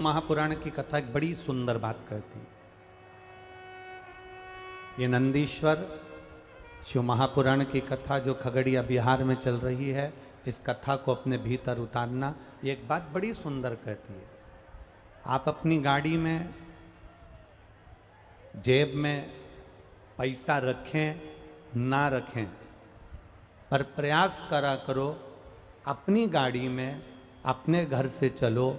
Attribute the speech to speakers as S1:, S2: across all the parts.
S1: महापुराण की कथा एक बड़ी सुंदर बात कहती है। ये नंदीश्वर शिव महापुराण की कथा जो खगड़िया बिहार में चल रही है, इस कथा को अपने भीतर उतारना, ये एक बात बड़ी सुंदर कहती है। आप अपनी गाड़ी में जेब में पैसा रखें ना रखें, पर प्रयास करा करो अपनी गाड़ी में अपने घर से चलो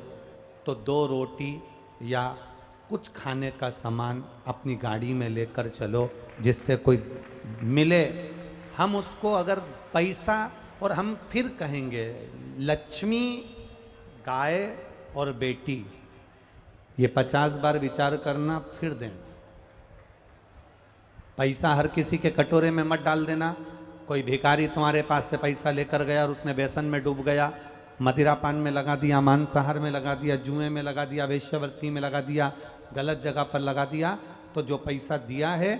S1: तो 2 रोटी या कुछ खाने का सामान अपनी गाड़ी में लेकर चलो, जिससे कोई मिले हम उसको अगर पैसा, और हम फिर कहेंगे लक्ष्मी, गाय और बेटी, ये 50 बार विचार करना फिर देना। पैसा हर किसी के कटोरे में मत डाल देना। कोई भिखारी तुम्हारे पास से पैसा लेकर गया और उसने व्यसन में डूब गया, मदिरा पान में लगा दिया, मांसाहार में लगा दिया, जुए में लगा दिया, वेश्यावृत्ति में लगा दिया, गलत जगह पर लगा दिया, तो जो पैसा दिया है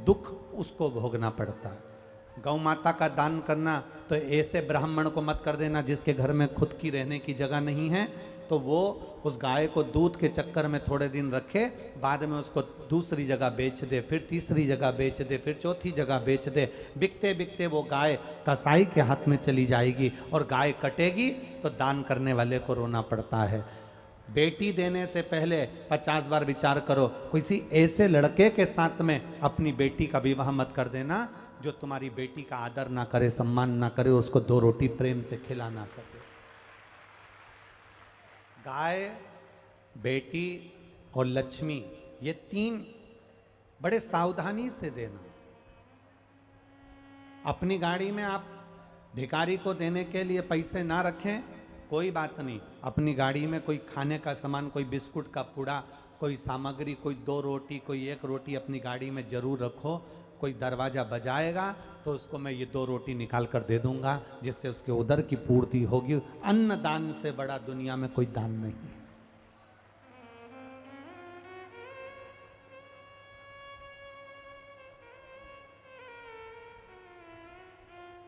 S1: दुख उसको भोगना पड़ता है। गौ माता का दान करना तो ऐसे ब्राह्मण को मत कर देना जिसके घर में खुद की रहने की जगह नहीं है, तो वो उस गाय को दूध के चक्कर में थोड़े दिन रखे, बाद में उसको दूसरी जगह बेच दे, फिर तीसरी जगह बेच दे, फिर चौथी जगह बेच दे। बिकते बिकते वो गाय कसाई के हाथ में चली जाएगी और गाय कटेगी तो दान करने वाले को रोना पड़ता है। बेटी देने से पहले 50 बार विचार करो, किसी ऐसे लड़के के साथ में अपनी बेटी का विवाह मत कर देना जो तुम्हारी बेटी का आदर ना करे, सम्मान ना करे, उसको 2 रोटी प्रेम से खिला ना सके। गाय, बेटी और लक्ष्मी, ये 3 बड़े सावधानी से देना। अपनी गाड़ी में आप भिखारी को देने के लिए पैसे ना रखें, कोई बात नहीं। अपनी गाड़ी में कोई खाने का सामान, कोई बिस्कुट का पुड़ा, कोई सामग्री, कोई 2 रोटी, कोई 1 रोटी अपनी गाड़ी में जरूर रखो। कोई दरवाज़ा बजाएगा तो उसको मैं ये 2 रोटी निकाल कर दे दूंगा, जिससे उसके उदर की पूर्ति होगी। अन्न दान से बड़ा दुनिया में कोई दान नहीं है।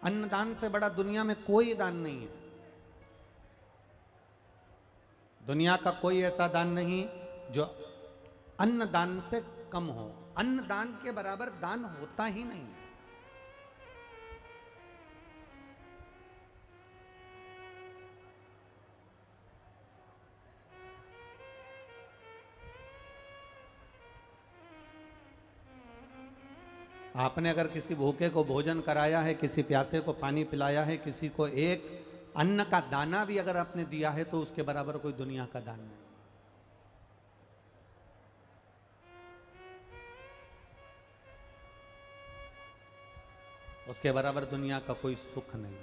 S1: अन्नदान से बड़ा दुनिया में कोई दान नहीं है। दुनिया का कोई ऐसा दान नहीं जो अन्नदान से कम हो। अन्नदान के बराबर दान होता ही नहीं है। आपने अगर किसी भूखे को भोजन कराया है, किसी प्यासे को पानी पिलाया है, किसी को एक अन्न का दाना भी अगर आपने दिया है, तो उसके बराबर कोई दुनिया का दान नहीं। उसके बराबर दुनिया का कोई सुख नहीं,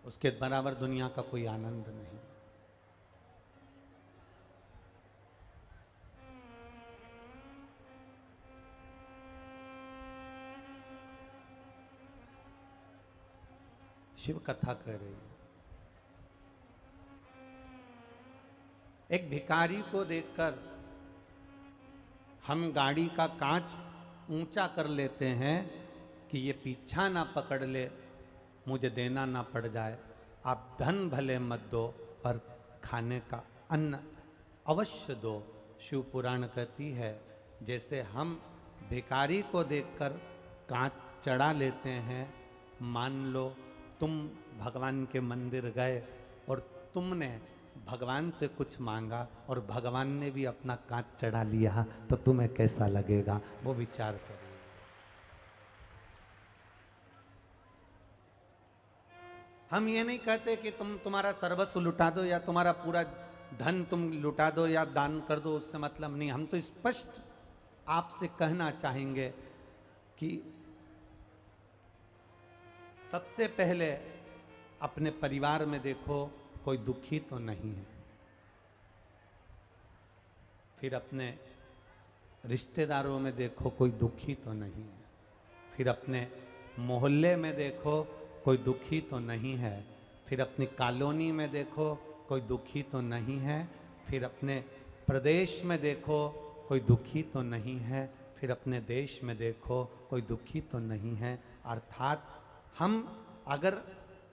S1: उसके बराबर दुनिया का कोई आनंद नहीं। शिव कथा कह रही है। एक भिखारी को देखकर हम गाड़ी का कांच ऊंचा कर लेते हैं कि ये पीछा ना पकड़ ले, मुझे देना ना पड़ जाए। आप धन भले मत दो, पर खाने का अन्न अवश्य दो। शिव पुराण कहती है, जैसे हम भिखारी को देखकर कांच चढ़ा लेते हैं, मान लो तुम भगवान के मंदिर गए और तुमने भगवान से कुछ मांगा और भगवान ने भी अपना कांच चढ़ा लिया, तो तुम्हें कैसा लगेगा, वो विचार करो। हम ये नहीं कहते कि तुम्हारा सर्वस्व लुटा दो या तुम्हारा पूरा धन तुम लुटा दो या दान कर दो, उससे मतलब नहीं। हम तो स्पष्ट आपसे कहना चाहेंगे कि सबसे पहले अपने परिवार में देखो कोई दुखी तो नहीं है, फिर अपने रिश्तेदारों में देखो कोई दुखी तो नहीं है, फिर अपने मोहल्ले में देखो कोई दुखी तो नहीं है, फिर अपनी कॉलोनी में देखो कोई दुखी तो नहीं है, फिर अपने प्रदेश में देखो कोई दुखी तो नहीं है, फिर अपने देश में देखो कोई दुखी तो नहीं है। अर्थात हम अगर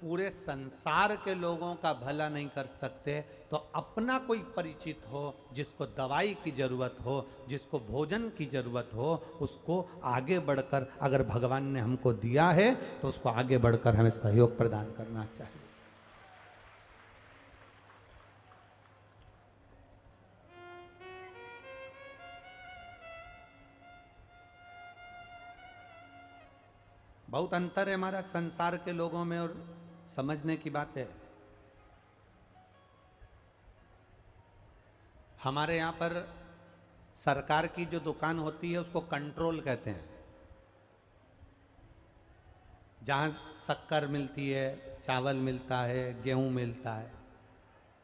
S1: पूरे संसार के लोगों का भला नहीं कर सकते तो अपना कोई परिचित हो, जिसको दवाई की जरूरत हो, जिसको भोजन की जरूरत हो, उसको आगे बढ़कर, अगर भगवान ने हमको दिया है तो उसको आगे बढ़कर हमें सहयोग प्रदान करना चाहिए। बहुत अंतर है हमारा संसार के लोगों में और समझने की बात है। हमारे यहाँ पर सरकार की जो दुकान होती है उसको कंट्रोल कहते हैं। जहाँ शक्कर मिलती है, चावल मिलता है, गेहूं मिलता है,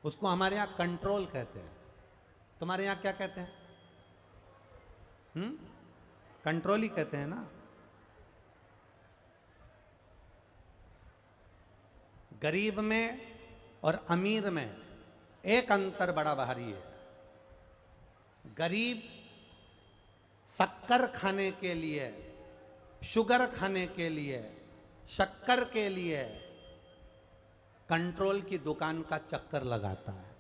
S1: उसको हमारे यहाँ कंट्रोल कहते हैं। तुम्हारे यहाँ क्या कहते हैं? कंट्रोल ही कहते हैं ना। गरीब में और अमीर में एक अंतर बड़ा भारी है। गरीब शक्कर खाने के लिए, शुगर खाने के लिए, शक्कर के लिए कंट्रोल की दुकान का चक्कर लगाता है।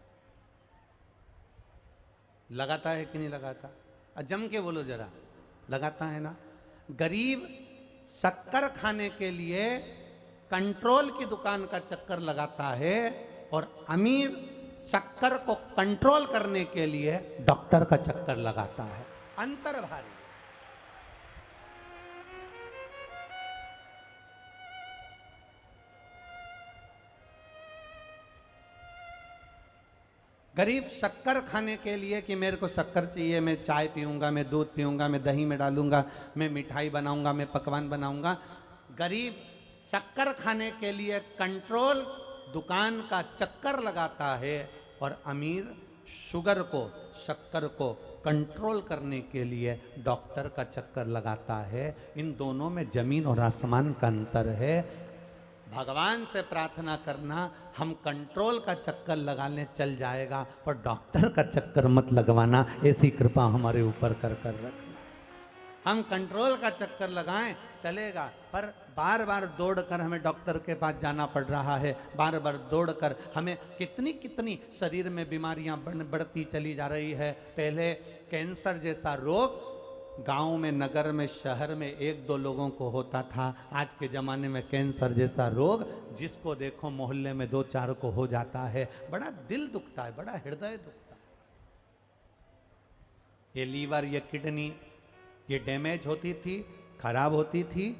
S1: लगाता है कि नहीं लगाता? जम के बोलो जरा, लगाता है ना। गरीब शक्कर खाने के लिए कंट्रोल की दुकान का चक्कर लगाता है और अमीर शक्कर को कंट्रोल करने के लिए डॉक्टर का चक्कर लगाता है। अंतर भारी। गरीब शक्कर खाने के लिए कि मेरे को शक्कर चाहिए, मैं चाय पीऊंगा, मैं दूध पीऊंगा, मैं दही में डालूंगा, मैं मिठाई बनाऊंगा, मैं पकवान बनाऊंगा। गरीब शक्कर खाने के लिए कंट्रोल दुकान का चक्कर लगाता है और अमीर शुगर को, शक्कर को कंट्रोल करने के लिए डॉक्टर का चक्कर लगाता है। इन दोनों में जमीन और आसमान का अंतर है। भगवान से प्रार्थना करना हम कंट्रोल का चक्कर लगाने चल जाएगा, पर डॉक्टर का चक्कर मत लगवाना, ऐसी कृपा हमारे ऊपर कर कर रखना। हम कंट्रोल का चक्कर लगाएं चलेगा, पर बार बार दौड़कर हमें डॉक्टर के पास जाना पड़ रहा है। बार बार दौड़कर हमें कितनी कितनी शरीर में बीमारियां बढ़ती चली जा रही है। पहले कैंसर जैसा रोग गांव में, नगर में, शहर में एक दो लोगों को होता था। आज के ज़माने में कैंसर जैसा रोग जिसको देखो मोहल्ले में दो चार को हो जाता है। बड़ा दिल दुखता है, बड़ा हृदय दुखता है। ये लीवर, ये किडनी, ये डैमेज होती थी, खराब होती थी,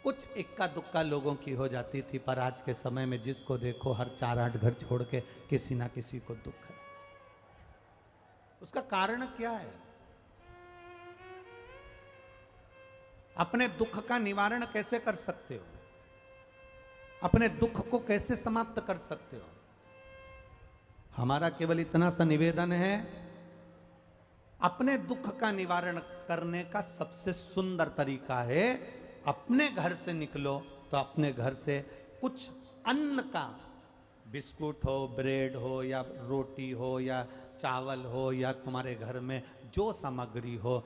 S1: कुछ इक्का दुक्का लोगों की हो जाती थी। पर आज के समय में जिसको देखो हर 4-8 घर छोड़ के किसी ना किसी को दुख है। उसका कारण क्या है? अपने दुख का निवारण कैसे कर सकते हो? अपने दुख को कैसे समाप्त कर सकते हो? हमारा केवल इतना सा निवेदन है, अपने दुख का निवारण करने का सबसे सुंदर तरीका है, अपने घर से निकलो तो अपने घर से कुछ अन्न का, बिस्कुट हो, ब्रेड हो, या रोटी हो, या चावल हो, या तुम्हारे घर में जो सामग्री हो,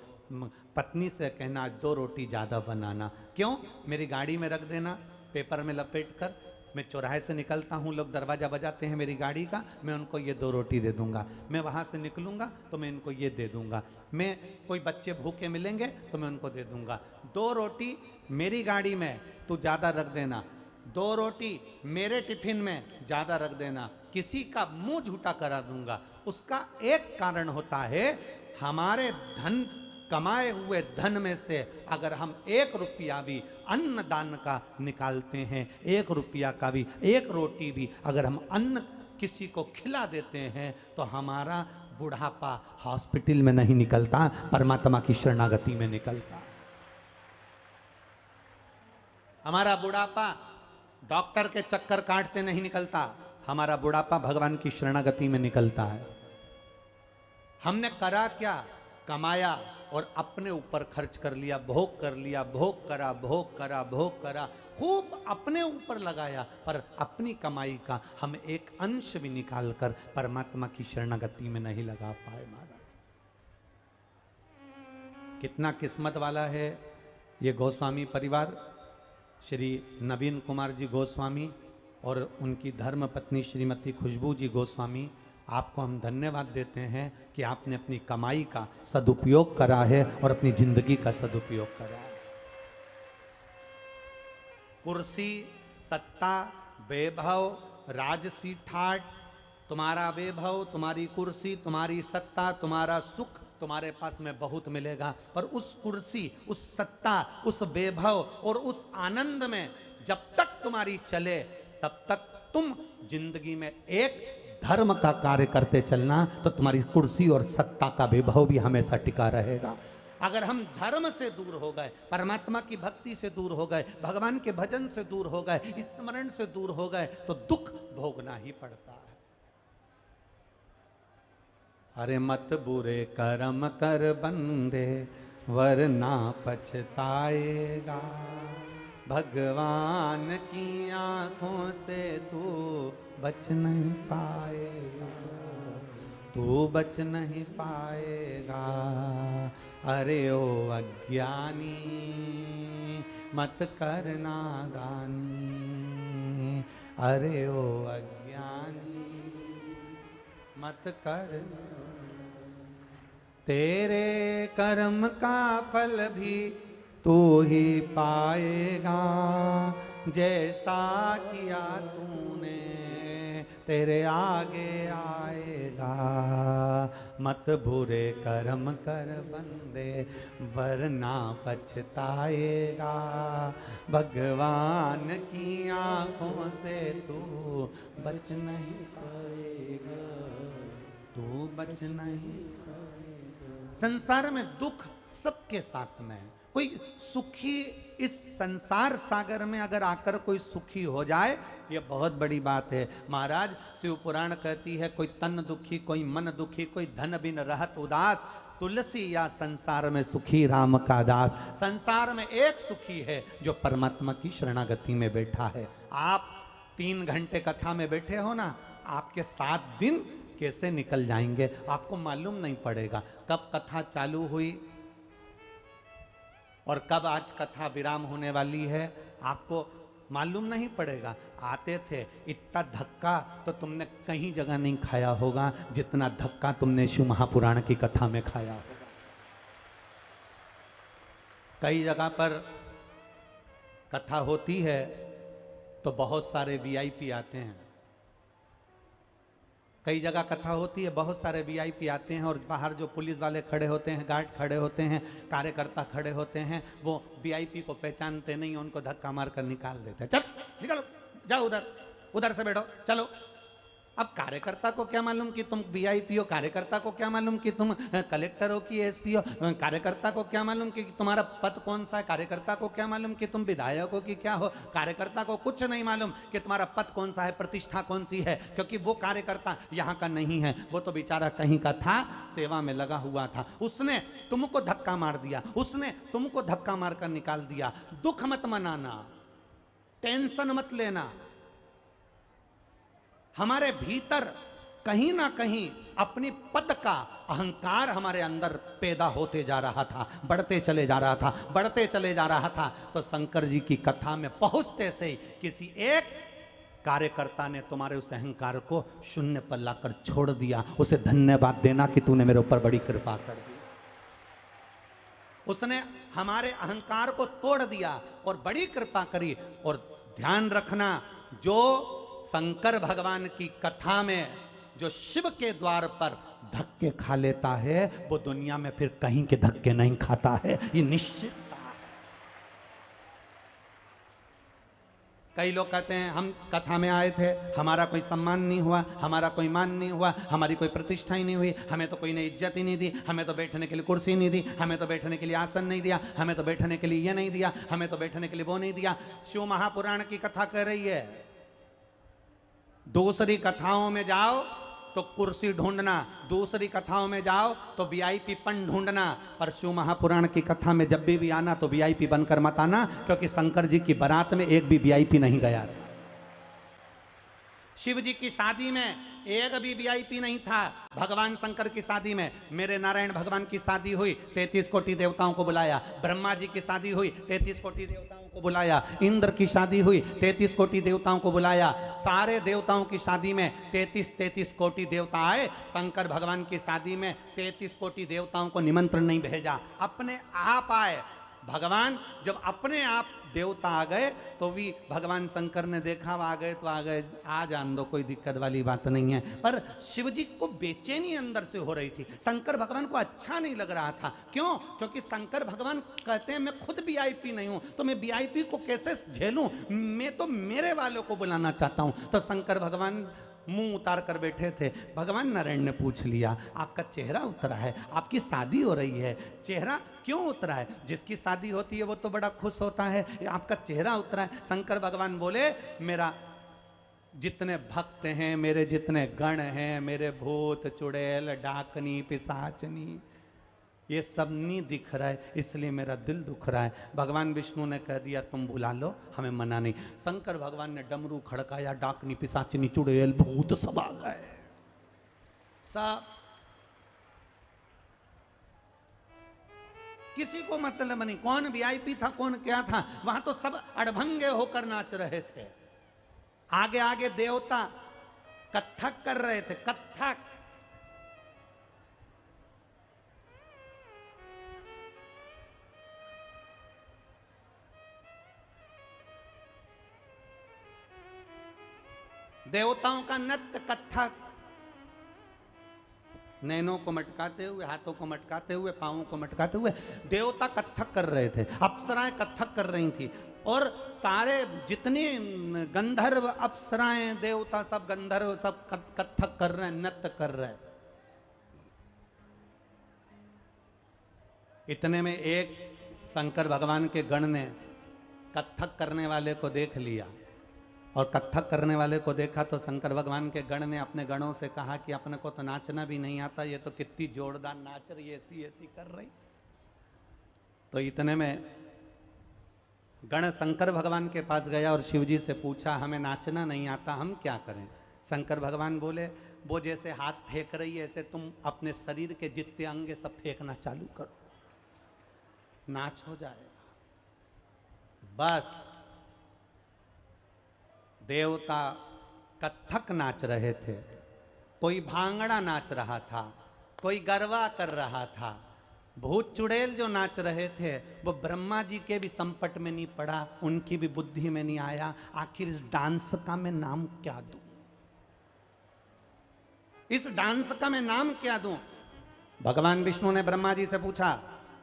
S1: पत्नी से कहना आज 2 रोटी ज़्यादा बनाना। क्यों? मेरी गाड़ी में रख देना पेपर में लपेट कर। मैं चौराहे से निकलता हूँ, लोग दरवाज़ा बजाते हैं मेरी गाड़ी का, मैं उनको ये 2 रोटी दे दूंगा। मैं वहाँ से निकलूँगा तो मैं इनको ये दे दूंगा। मैं कोई बच्चे भूखे मिलेंगे तो मैं उनको दे दूंगा। 2 रोटी मेरी गाड़ी में तू ज़्यादा रख देना, 2 रोटी मेरे टिफिन में ज़्यादा रख देना, किसी का मुंह झूठा करा दूंगा। उसका एक कारण होता है, हमारे धन, कमाए हुए धन में से अगर हम 1 रुपया भी अन्न दान का निकालते हैं, 1 रुपया का भी, 1 रोटी भी अगर हम अन्न किसी को खिला देते हैं, तो हमारा बुढ़ापा हॉस्पिटल में नहीं निकलता, परमात्मा की शरणागति में निकलता। हमारा बुढ़ापा डॉक्टर के चक्कर काटते नहीं निकलता, हमारा बुढ़ापा भगवान की शरणागति में निकलता है। हमने करा क्या? कमाया और अपने ऊपर खर्च कर लिया, भोग कर लिया, भोग करा, भोग करा, भोग करा, खूब अपने ऊपर लगाया, पर अपनी कमाई का हम एक अंश भी निकाल कर परमात्मा की शरणागति में नहीं लगा पाए। महाराज कितना किस्मत वाला है ये गोस्वामी परिवार। श्री नवीन कुमार जी गोस्वामी और उनकी धर्म पत्नी श्रीमती खुशबू जी गोस्वामी, आपको हम धन्यवाद देते हैं कि आपने अपनी कमाई का सदुपयोग करा है और अपनी जिंदगी का सदुपयोग करा है। कुर्सी, सत्ता, वैभव, राजसी ठाट, तुम्हारा वैभव, तुम्हारी कुर्सी, तुम्हारी सत्ता, तुम्हारा सुख तुम्हारे पास में बहुत मिलेगा, पर उस कुर्सी, उस सत्ता, उस वैभव और उस आनंद में जब तक तुम्हारी चले तब तक तुम जिंदगी में एक धर्म का कार्य करते चलना, तो तुम्हारी कुर्सी और सत्ता का वैभव भी हमेशा टिका रहेगा। अगर हम धर्म से दूर हो गए, परमात्मा की भक्ति से दूर हो गए, भगवान के भजन से दूर हो गए, स्मरण से दूर हो गए, तो दुख भोगना ही पड़ता है। अरे मत बुरे कर्म कर बंदे वरना पछताएगा, भगवान की आंखों से तू बच नहीं पाएगा, तू बच नहीं पाएगा। अरे ओ अज्ञानी मत करना दानी, अरे ओ अज्ञानी मत कर, तेरे कर्म का फल भी तू ही पाएगा, जैसा किया तूने तेरे आगे आएगा। मत बुरे कर्म कर बंदे वरना पछताएगा, भगवान की आंखों से तू बच नहीं पाएगा, तू बच नहीं। संसार में दुख सबके साथ में है। कोई सुखी इस संसार सागर में अगर आकर कोई सुखी हो जाए, ये बहुत बड़ी बात है। महाराज शिव पुराण कहती है, कोई तन दुखी, कोई मन दुखी, कोई धन बिन रहत उदास, तुलसी या संसार में सुखी राम का दास। संसार में एक सुखी है जो परमात्मा की शरणागति में बैठा है। आप 3 घंटे कथा में बैठे हो ना, आपके 7 दिन कैसे निकल जाएंगे आपको मालूम नहीं पड़ेगा। कब कथा चालू हुई और कब आज कथा विराम होने वाली है आपको मालूम नहीं पड़ेगा। आते थे इतना धक्का तो तुमने कहीं जगह नहीं खाया होगा जितना धक्का तुमने शिव महापुराण की कथा में खाया होगा। कई जगह पर कथा होती है तो बहुत सारे वीआईपी आते हैं, कई जगह कथा होती है बहुत सारे वीआईपी आते हैं, और बाहर जो पुलिस वाले खड़े होते हैं, गार्ड खड़े होते हैं, कार्यकर्ता खड़े होते हैं, वो वीआईपी को पहचानते नहीं, उनको धक्का मार कर निकाल देते हैं। चल निकलो, जाओ उधर, उधर से बैठो, चलो। अब कार्यकर्ता को क्या मालूम कि तुम वीआईपी हो, कार्यकर्ता को क्या मालूम कि तुम कलेक्टर हो कि एसपी हो, कार्यकर्ता को क्या मालूम कि तुम्हारा पद कौन सा है, कार्यकर्ता को क्या मालूम कि तुम विधायक हो कि क्या हो, कार्यकर्ता को कुछ नहीं मालूम कि तुम्हारा पद कौन सा है, प्रतिष्ठा कौन सी है, क्योंकि वो कार्यकर्ता यहाँ का नहीं है, वो तो बेचारा कहीं का था, सेवा में लगा हुआ था। उसने तुमको धक्का मार दिया, उसने तुमको धक्का मार कर निकाल दिया। दुख मत मनाना, टेंशन मत लेना। हमारे भीतर कहीं ना कहीं अपनी पद का अहंकार हमारे अंदर पैदा होते जा रहा था, बढ़ते चले जा रहा था, बढ़ते चले जा रहा था। तो शंकर जी की कथा में पहुंचते से किसी एक कार्यकर्ता ने तुम्हारे उस अहंकार को शून्य पर लाकर छोड़ दिया। उसे धन्यवाद देना कि तूने मेरे ऊपर बड़ी कृपा कर दी। उसने हमारे अहंकार को तोड़ दिया और बड़ी कृपा करी। और ध्यान रखना, जो शंकर भगवान की कथा में जो शिव के द्वार पर धक्के खा लेता है, वो दुनिया में फिर कहीं के धक्के नहीं खाता है, ये निश्चित। कई लोग कहते हैं हम कथा में आए थे, हमारा कोई सम्मान नहीं हुआ, हमारा कोई मान नहीं हुआ, हमारी कोई प्रतिष्ठा ही नहीं हुई, हमें तो कोई ने इज्जत ही नहीं दी, हमें तो बैठने के लिए कुर्सी नहीं दी, हमें तो बैठने के लिए आसन नहीं दिया, हमें तो बैठने के लिए ये नहीं दिया, हमें तो बैठने के लिए वो नहीं दिया। शिव महापुराण की कथा कह रही है, दूसरी कथाओं में जाओ तो कुर्सी ढूंढना, दूसरी कथाओं में जाओ तो वीआईपी पन ढूंढना, पर शिव महापुराण की कथा में जब भी आना तो वीआईपी बनकर मत आना, क्योंकि शंकर जी की बारात में एक भी वीआईपी नहीं गया था। शिव जी की शादी में एक भी वीआईपी नहीं था भगवान शंकर की शादी में। मेरे नारायण भगवान की शादी हुई, 33 कोटि देवताओं को बुलाया। ब्रह्मा जी की शादी हुई, 33 कोटि देवताओं को बुलाया। इंद्र की शादी हुई, 33 कोटि देवताओं को बुलाया। सारे देवताओं की शादी में 33 कोटि देवता आए। शंकर भगवान की शादी में 33 कोटि देवताओं को निमंत्रण नहीं भेजा, अपने आप आए। भगवान जब अपने आप देवता आ गए तो भी भगवान शंकर ने देखा आ गए तो आ गए, आ जान दो, कोई दिक्कत वाली बात नहीं है। पर शिव जी को बेचैनी अंदर से हो रही थी। शंकर भगवान को अच्छा नहीं लग रहा था। क्यों? क्योंकि शंकर भगवान कहते हैं मैं खुद वीआईपी नहीं हूं, तो मैं वीआईपी को कैसे झेलूं, मैं तो मेरे वालों को बुलाना चाहता हूं। तो शंकर भगवान मुंह उतार कर बैठे थे। भगवान नारायण ने पूछ लिया, आपका चेहरा उतरा है, आपकी शादी हो रही है, चेहरा क्यों उतरा है? जिसकी शादी होती है वो तो बड़ा खुश होता है, आपका चेहरा उतरा है। शंकर भगवान बोले, मेरा जितने भक्त हैं, मेरे जितने गण हैं, मेरे भूत चुड़ैल डाकनी पिशाचनी, ये सब नहीं दिख रहा है, इसलिए मेरा दिल दुख रहा है। भगवान विष्णु ने कह दिया तुम बुला लो, हमें मना नहीं। शंकर भगवान ने डमरू खड़काया, डाकनी पिशाचनी चुड़ैल भूत सब आ गए। सब किसी को मतलब नहीं, कौन वीआईपी था कौन क्या था, वहां तो सब अड़भंगे होकर नाच रहे थे। आगे आगे देवता कत्थक कर रहे थे, कत्थक। देवताओं का नृत्य कत्थक, नैनों को मटकाते हुए, हाथों को मटकाते हुए, पांवों को मटकाते हुए देवता कत्थक कर रहे थे। अप्सराएं कत्थक कर रही थी, और सारे जितने गंधर्व अप्सराएं देवता सब गंधर्व सब कत्थक कर रहे हैं, नृत्य कर रहे हैं। इतने में एक शंकर भगवान के गण ने कत्थक करने वाले को देख लिया, और कत्थक करने वाले को देखा तो शंकर भगवान के गण ने अपने गणों से कहा कि अपने को तो नाचना भी नहीं आता, ये तो कितनी जोरदार नाच रही, ऐसी ऐसी कर रही। तो इतने में गण शंकर भगवान के पास गया और शिव जी से पूछा, हमें नाचना नहीं आता, हम क्या करें? शंकर भगवान बोले, वो जैसे हाथ फेंक रही है ऐसे तुम अपने शरीर के जितने अंग सब फेंकना चालू करो, नाच हो जाएगा। बस देवता कत्थक नाच रहे थे, कोई भांगड़ा नाच रहा था, कोई गरबा कर रहा था। भूत चुड़ैल जो नाच रहे थे वो ब्रह्मा जी के भी संपट में नहीं पड़ा, उनकी भी बुद्धि में नहीं आया, आखिर इस डांस का मैं नाम क्या दूं, इस डांस का मैं नाम क्या दूं? भगवान विष्णु ने ब्रह्मा जी से पूछा,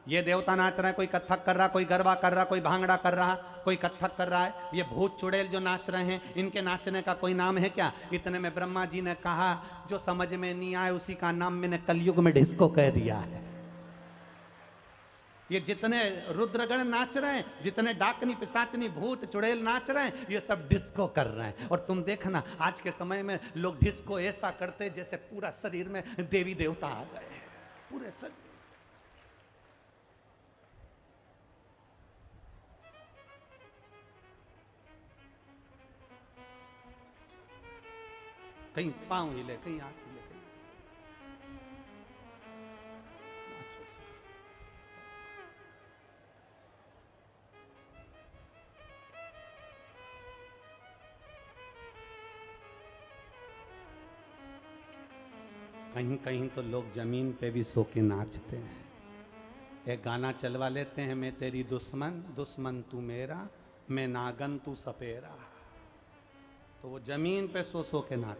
S1: ये देवता नाच रहा है, कोई कत्थक कर रहा, कोई गरबा कर रहा, कोई भांगड़ा कर रहा, कोई कत्थक कर रहा है, ये भूत चुड़ैल जो नाच रहे हैं इनके नाचने का कोई नाम है क्या? इतने में ब्रह्मा जी ने कहा, जो समझ में नहीं आए उसी का नाम मैंने कलयुग में डिस्को कह दिया है। ये जितने रुद्रगण नाच रहे हैं, जितने डाकनी पिशाचनी भूत चुड़ैल नाच रहे हैं, ये सब डिस्को कर रहे हैं। और तुम देखना आज के समय में लोग डिस्को ऐसा करते जैसे पूरा शरीर में देवी देवता आ गए, पूरे शरीर। कहीं पांव हिले, कहीं आंख हिले, कहीं कहीं तो लोग जमीन पे भी सो के नाचते हैं। एक गाना चलवा लेते हैं, मैं तेरी दुश्मन दुश्मन तू मेरा, मैं नागन तू सपेरा। तो वो जमीन पे सो के नाच।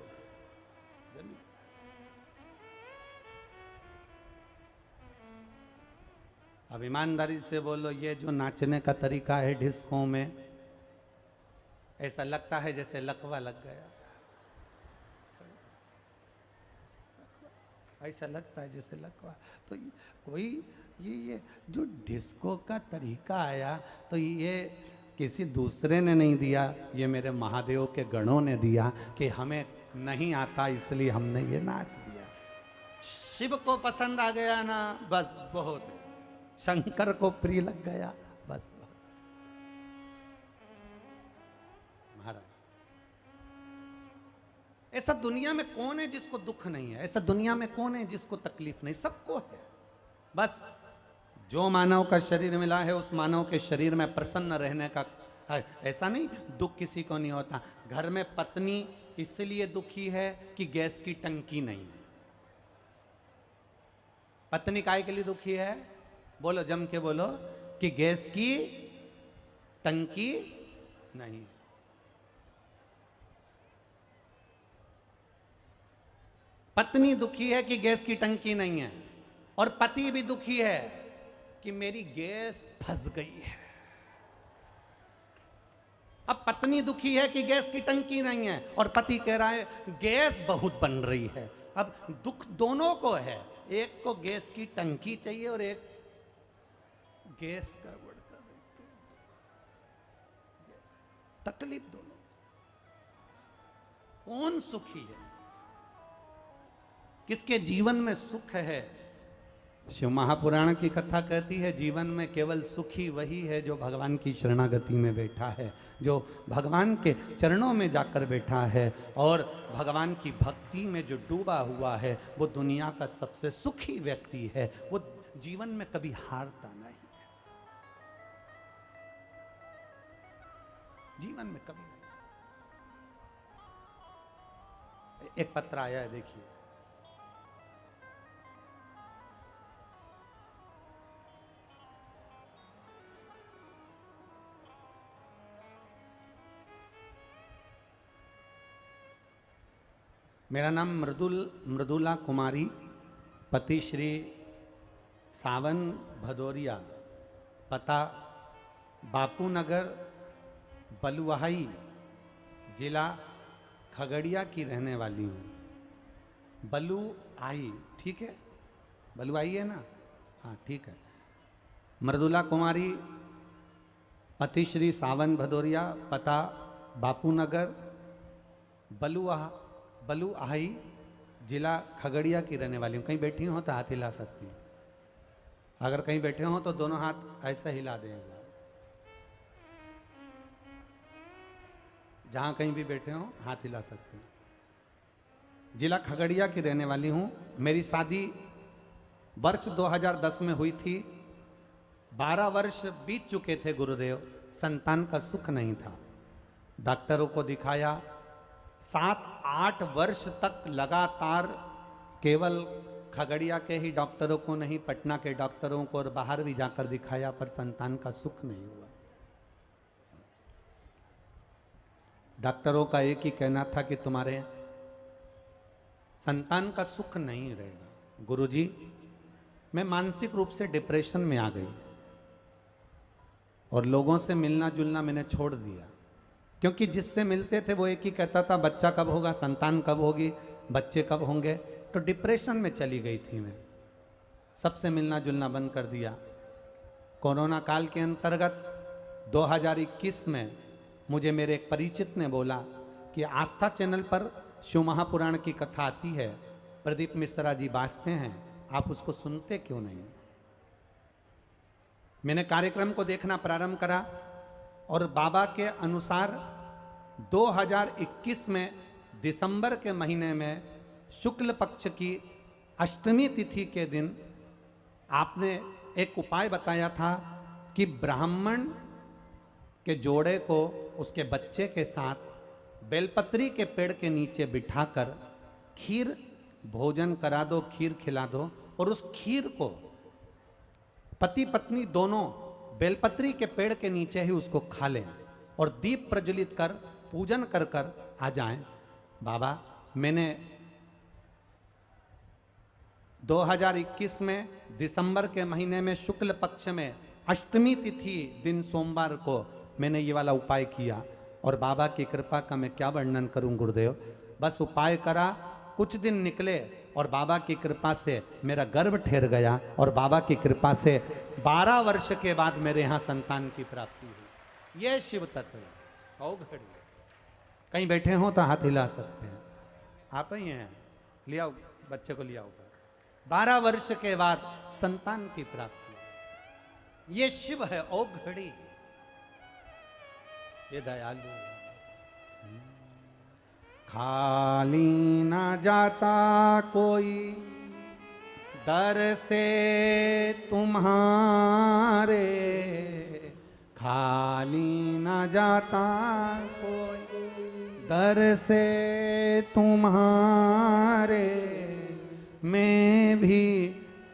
S1: अब ईमानदारी से बोलो, ये जो नाचने का तरीका है डिस्को में, ऐसा लगता है जैसे लकवा लग गया, ऐसा लगता है जैसे लकवा। तो कोई ये जो डिस्को का तरीका आया, तो ये किसी दूसरे ने नहीं दिया, ये मेरे महादेव के गणों ने दिया कि हमें नहीं आता इसलिए हमने ये नाच दिया। शिव को पसंद आ गया ना, बस बहुत, शंकर को प्रिय लग गया, बस बहुत। महाराज ऐसा दुनिया में कौन है जिसको दुख नहीं है? ऐसा दुनिया में कौन है जिसको तकलीफ नहीं? सबको है। बस जो मानव का शरीर मिला है उस मानव के शरीर में प्रसन्न रहने का है। ऐसा नहीं दुख किसी को नहीं होता। घर में पत्नी इसलिए दुखी है कि गैस की टंकी नहीं है। पत्नी काय के लिए दुखी है? बोलो, जम के बोलो कि गैस की टंकी नहीं। पत्नी दुखी है कि गैस की टंकी नहीं है, और पति भी दुखी है कि मेरी गैस फंस गई है। अब पत्नी दुखी है कि गैस की टंकी नहीं है, और पति कह रहा है गैस बहुत बन रही है। अब दुख दोनों को है, एक को गैस की टंकी चाहिए और एक गैस गड़बड़ कर रही है। तकलीफ दोनों। कौन सुखी है? किसके जीवन में सुख है? शिव महापुराण की कथा कहती है जीवन में केवल सुखी वही है जो भगवान की शरणागति में बैठा है, जो भगवान के चरणों में जाकर बैठा है और भगवान की भक्ति में जो डूबा हुआ है, वो दुनिया का सबसे सुखी व्यक्ति है। वो जीवन में कभी हारता नहीं है, जीवन में कभी नहीं। एक पत्र आया है, देखिए। मेरा नाम मृदुला कुमारी, पति श्री सावन भदौरिया, पता बापू नगर बलुआही, जिला खगड़िया की रहने वाली हूँ। बलुआही, ठीक है? बलुआही है ना? हाँ, ठीक है। मृदुला कुमारी, पति श्री सावन भदौरिया, पता बापू नगर बलुआही, जिला खगड़िया की रहने वाली हूँ। कहीं बैठी हो तो हाथ हिला सकती हैं। अगर कहीं बैठे हो तो दोनों हाथ ऐसा हिला दें। जहाँ कहीं भी बैठे हो हाथ हिला सकते हैं। जिला खगड़िया की रहने वाली हूँ। मेरी शादी वर्ष 2010 में हुई थी। 12 वर्ष बीत चुके थे गुरुदेव, संतान का सुख नहीं था। डॉक्टरों को दिखाया, 7-8 वर्ष तक लगातार केवल खगड़िया के ही डॉक्टरों को नहीं, पटना के डॉक्टरों को और बाहर भी जाकर दिखाया, पर संतान का सुख नहीं हुआ। डॉक्टरों का एक ही कहना था कि तुम्हारे संतान का सुख नहीं रहेगा। गुरुजी, मैं मानसिक रूप से डिप्रेशन में आ गई और लोगों से मिलना जुलना मैंने छोड़ दिया, क्योंकि जिससे मिलते थे वो एक ही कहता था बच्चा कब होगा, संतान कब होगी, बच्चे कब होंगे। तो डिप्रेशन में चली गई थी मैं। सबसे मिलना जुलना बंद कर दिया। कोरोना काल के अंतर्गत 2021 में मुझे मेरे एक परिचित ने बोला कि आस्था चैनल पर शिव महापुराण की कथा आती है, प्रदीप मिश्रा जी बाजते हैं, आप उसको सुनते क्यों नहीं? मैंने कार्यक्रम को देखना प्रारंभ करा और बाबा के अनुसार 2021 में दिसंबर के महीने में शुक्ल पक्ष की अष्टमी तिथि के दिन आपने एक उपाय बताया था कि ब्राह्मण के जोड़े को उसके बच्चे के साथ बेलपत्री के पेड़ के नीचे बिठाकर खीर भोजन करा दो, खीर खिला दो, और उस खीर को पति पत्नी दोनों बेलपत्री के पेड़ के नीचे ही उसको खा लें और दीप प्रज्वलित कर पूजन कर कर आ जाएं। बाबा, मैंने 2021 में दिसंबर के महीने में शुक्ल पक्ष में अष्टमी तिथि दिन सोमवार को मैंने ये वाला उपाय किया, और बाबा की कृपा का मैं क्या वर्णन करूं गुरुदेव। बस उपाय करा, कुछ दिन निकले और बाबा की कृपा से मेरा गर्भ ठहर गया, और बाबा की कृपा से 12 वर्ष के बाद मेरे यहाँ संतान की प्राप्ति हुई। ये शिव तत्व है। आओ घड़ी, कहीं बैठे हो तो हाथ हिला सकते हैं। आप ही हैं, ले आओ बच्चे को, ले आओ। 12 वर्ष के बाद संतान की प्राप्ति, ये शिव है। ओ घड़ी, ये दयालु। खाली ना जाता कोई दर से तुम्हारे, खाली ना जाता कोई दर से तुम्हारे, मैं भी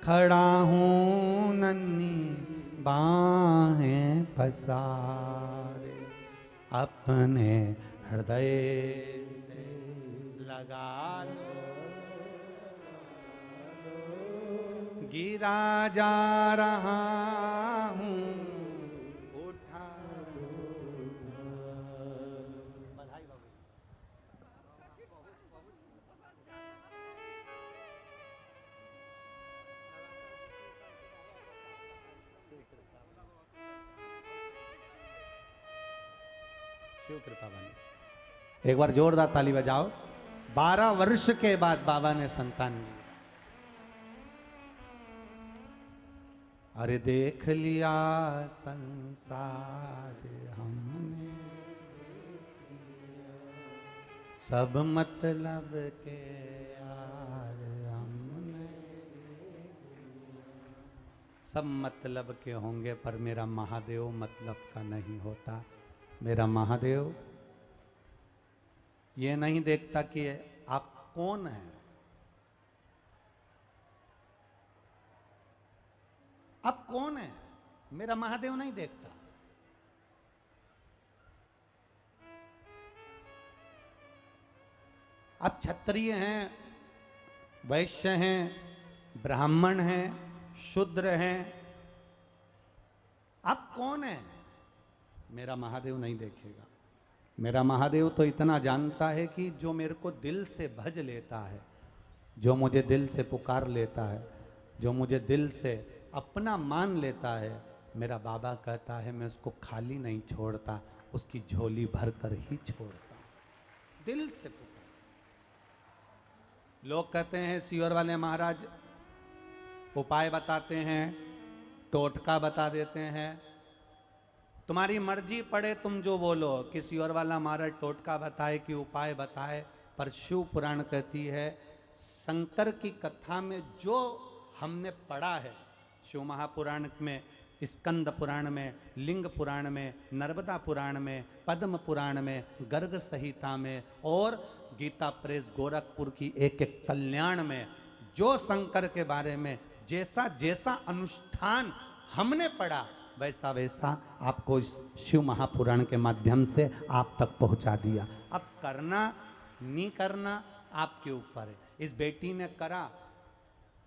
S1: खड़ा हूँ नन्ही बाहें पसारे, अपने हृदय से लगा लो, गिरा जा रहा हूँ उठा लो। बधाई बाबू। शिव कृपा बनी। एक बार जोरदार ताली बजाओ। 12 वर्ष के बाद बाबा ने संतान ली। अरे देख लिया संसार हमने, सब मतलब के यार हमने, सब मतलब के होंगे पर मेरा महादेव मतलब का नहीं होता। मेरा महादेव ये नहीं देखता कि आप कौन हैं, आप कौन है, मेरा महादेव नहीं देखता। आप क्षत्रिय हैं, वैश्य हैं, ब्राह्मण हैं, शूद्र हैं, आप कौन हैं, मेरा महादेव नहीं देखेगा। मेरा महादेव तो इतना जानता है कि जो मेरे को दिल से भज लेता है, जो मुझे दिल से पुकार लेता है, जो मुझे दिल से अपना मान लेता है, मेरा बाबा कहता है मैं उसको खाली नहीं छोड़ता, उसकी झोली भर कर ही छोड़ता, दिल से पुकार। लोग कहते हैं सियोर वाले महाराज उपाय बताते हैं, टोटका बता देते हैं, तुम्हारी मर्जी पड़े तुम जो बोलो, कि सियोर वाला महाराज टोटका बताए कि उपाय बताए, पर शिव पुराण कहती है, शंकर की कथा में जो हमने पढ़ा है, शिव महापुराण में, स्कंद पुराण में, लिंग पुराण में, नर्मदा पुराण में, पद्म पुराण में, गर्ग संहिता में और गीता प्रेस गोरखपुर की एक एक कल्याण में, जो शंकर के बारे में जैसा जैसा अनुष्ठान हमने पढ़ा, वैसा वैसा आपको इस शिव महापुराण के माध्यम से आप तक पहुंचा दिया। अब करना नहीं करना आपके ऊपर है। इस बेटी ने करा,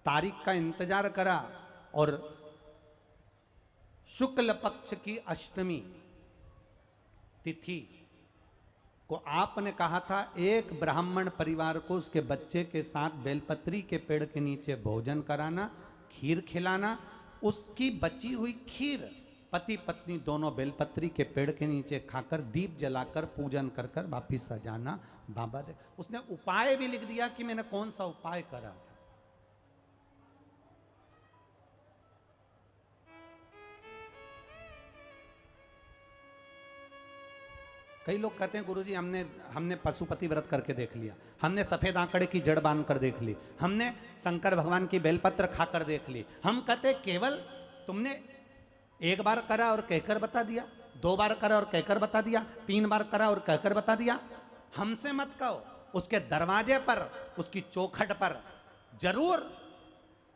S1: तारीख का इंतजार करा, और शुक्ल पक्ष की अष्टमी तिथि को आपने कहा था एक ब्राह्मण परिवार को उसके बच्चे के साथ बेलपत्री के पेड़ के नीचे भोजन कराना, खीर खिलाना, उसकी बची हुई खीर पति पत्नी दोनों बेलपत्री के पेड़ के नीचे खाकर दीप जलाकर पूजन कर कर वापिस सजाना। बाबा दे उसने उपाय भी लिख दिया कि मैंने कौन सा उपाय करा था। कई लोग कहते हैं गुरुजी हमने पशुपति व्रत करके देख लिया, हमने सफेद आंकड़े की जड़ बांध कर देख ली, हमने शंकर भगवान की बेलपत्र खाकर देख ली। हम कहते केवल तुमने एक बार करा और कहकर बता दिया, 2 बार करा और कहकर बता दिया, 3 बार करा और कहकर बता दिया। हमसे मत कहो, उसके दरवाजे पर, उसकी चौखट पर जरूर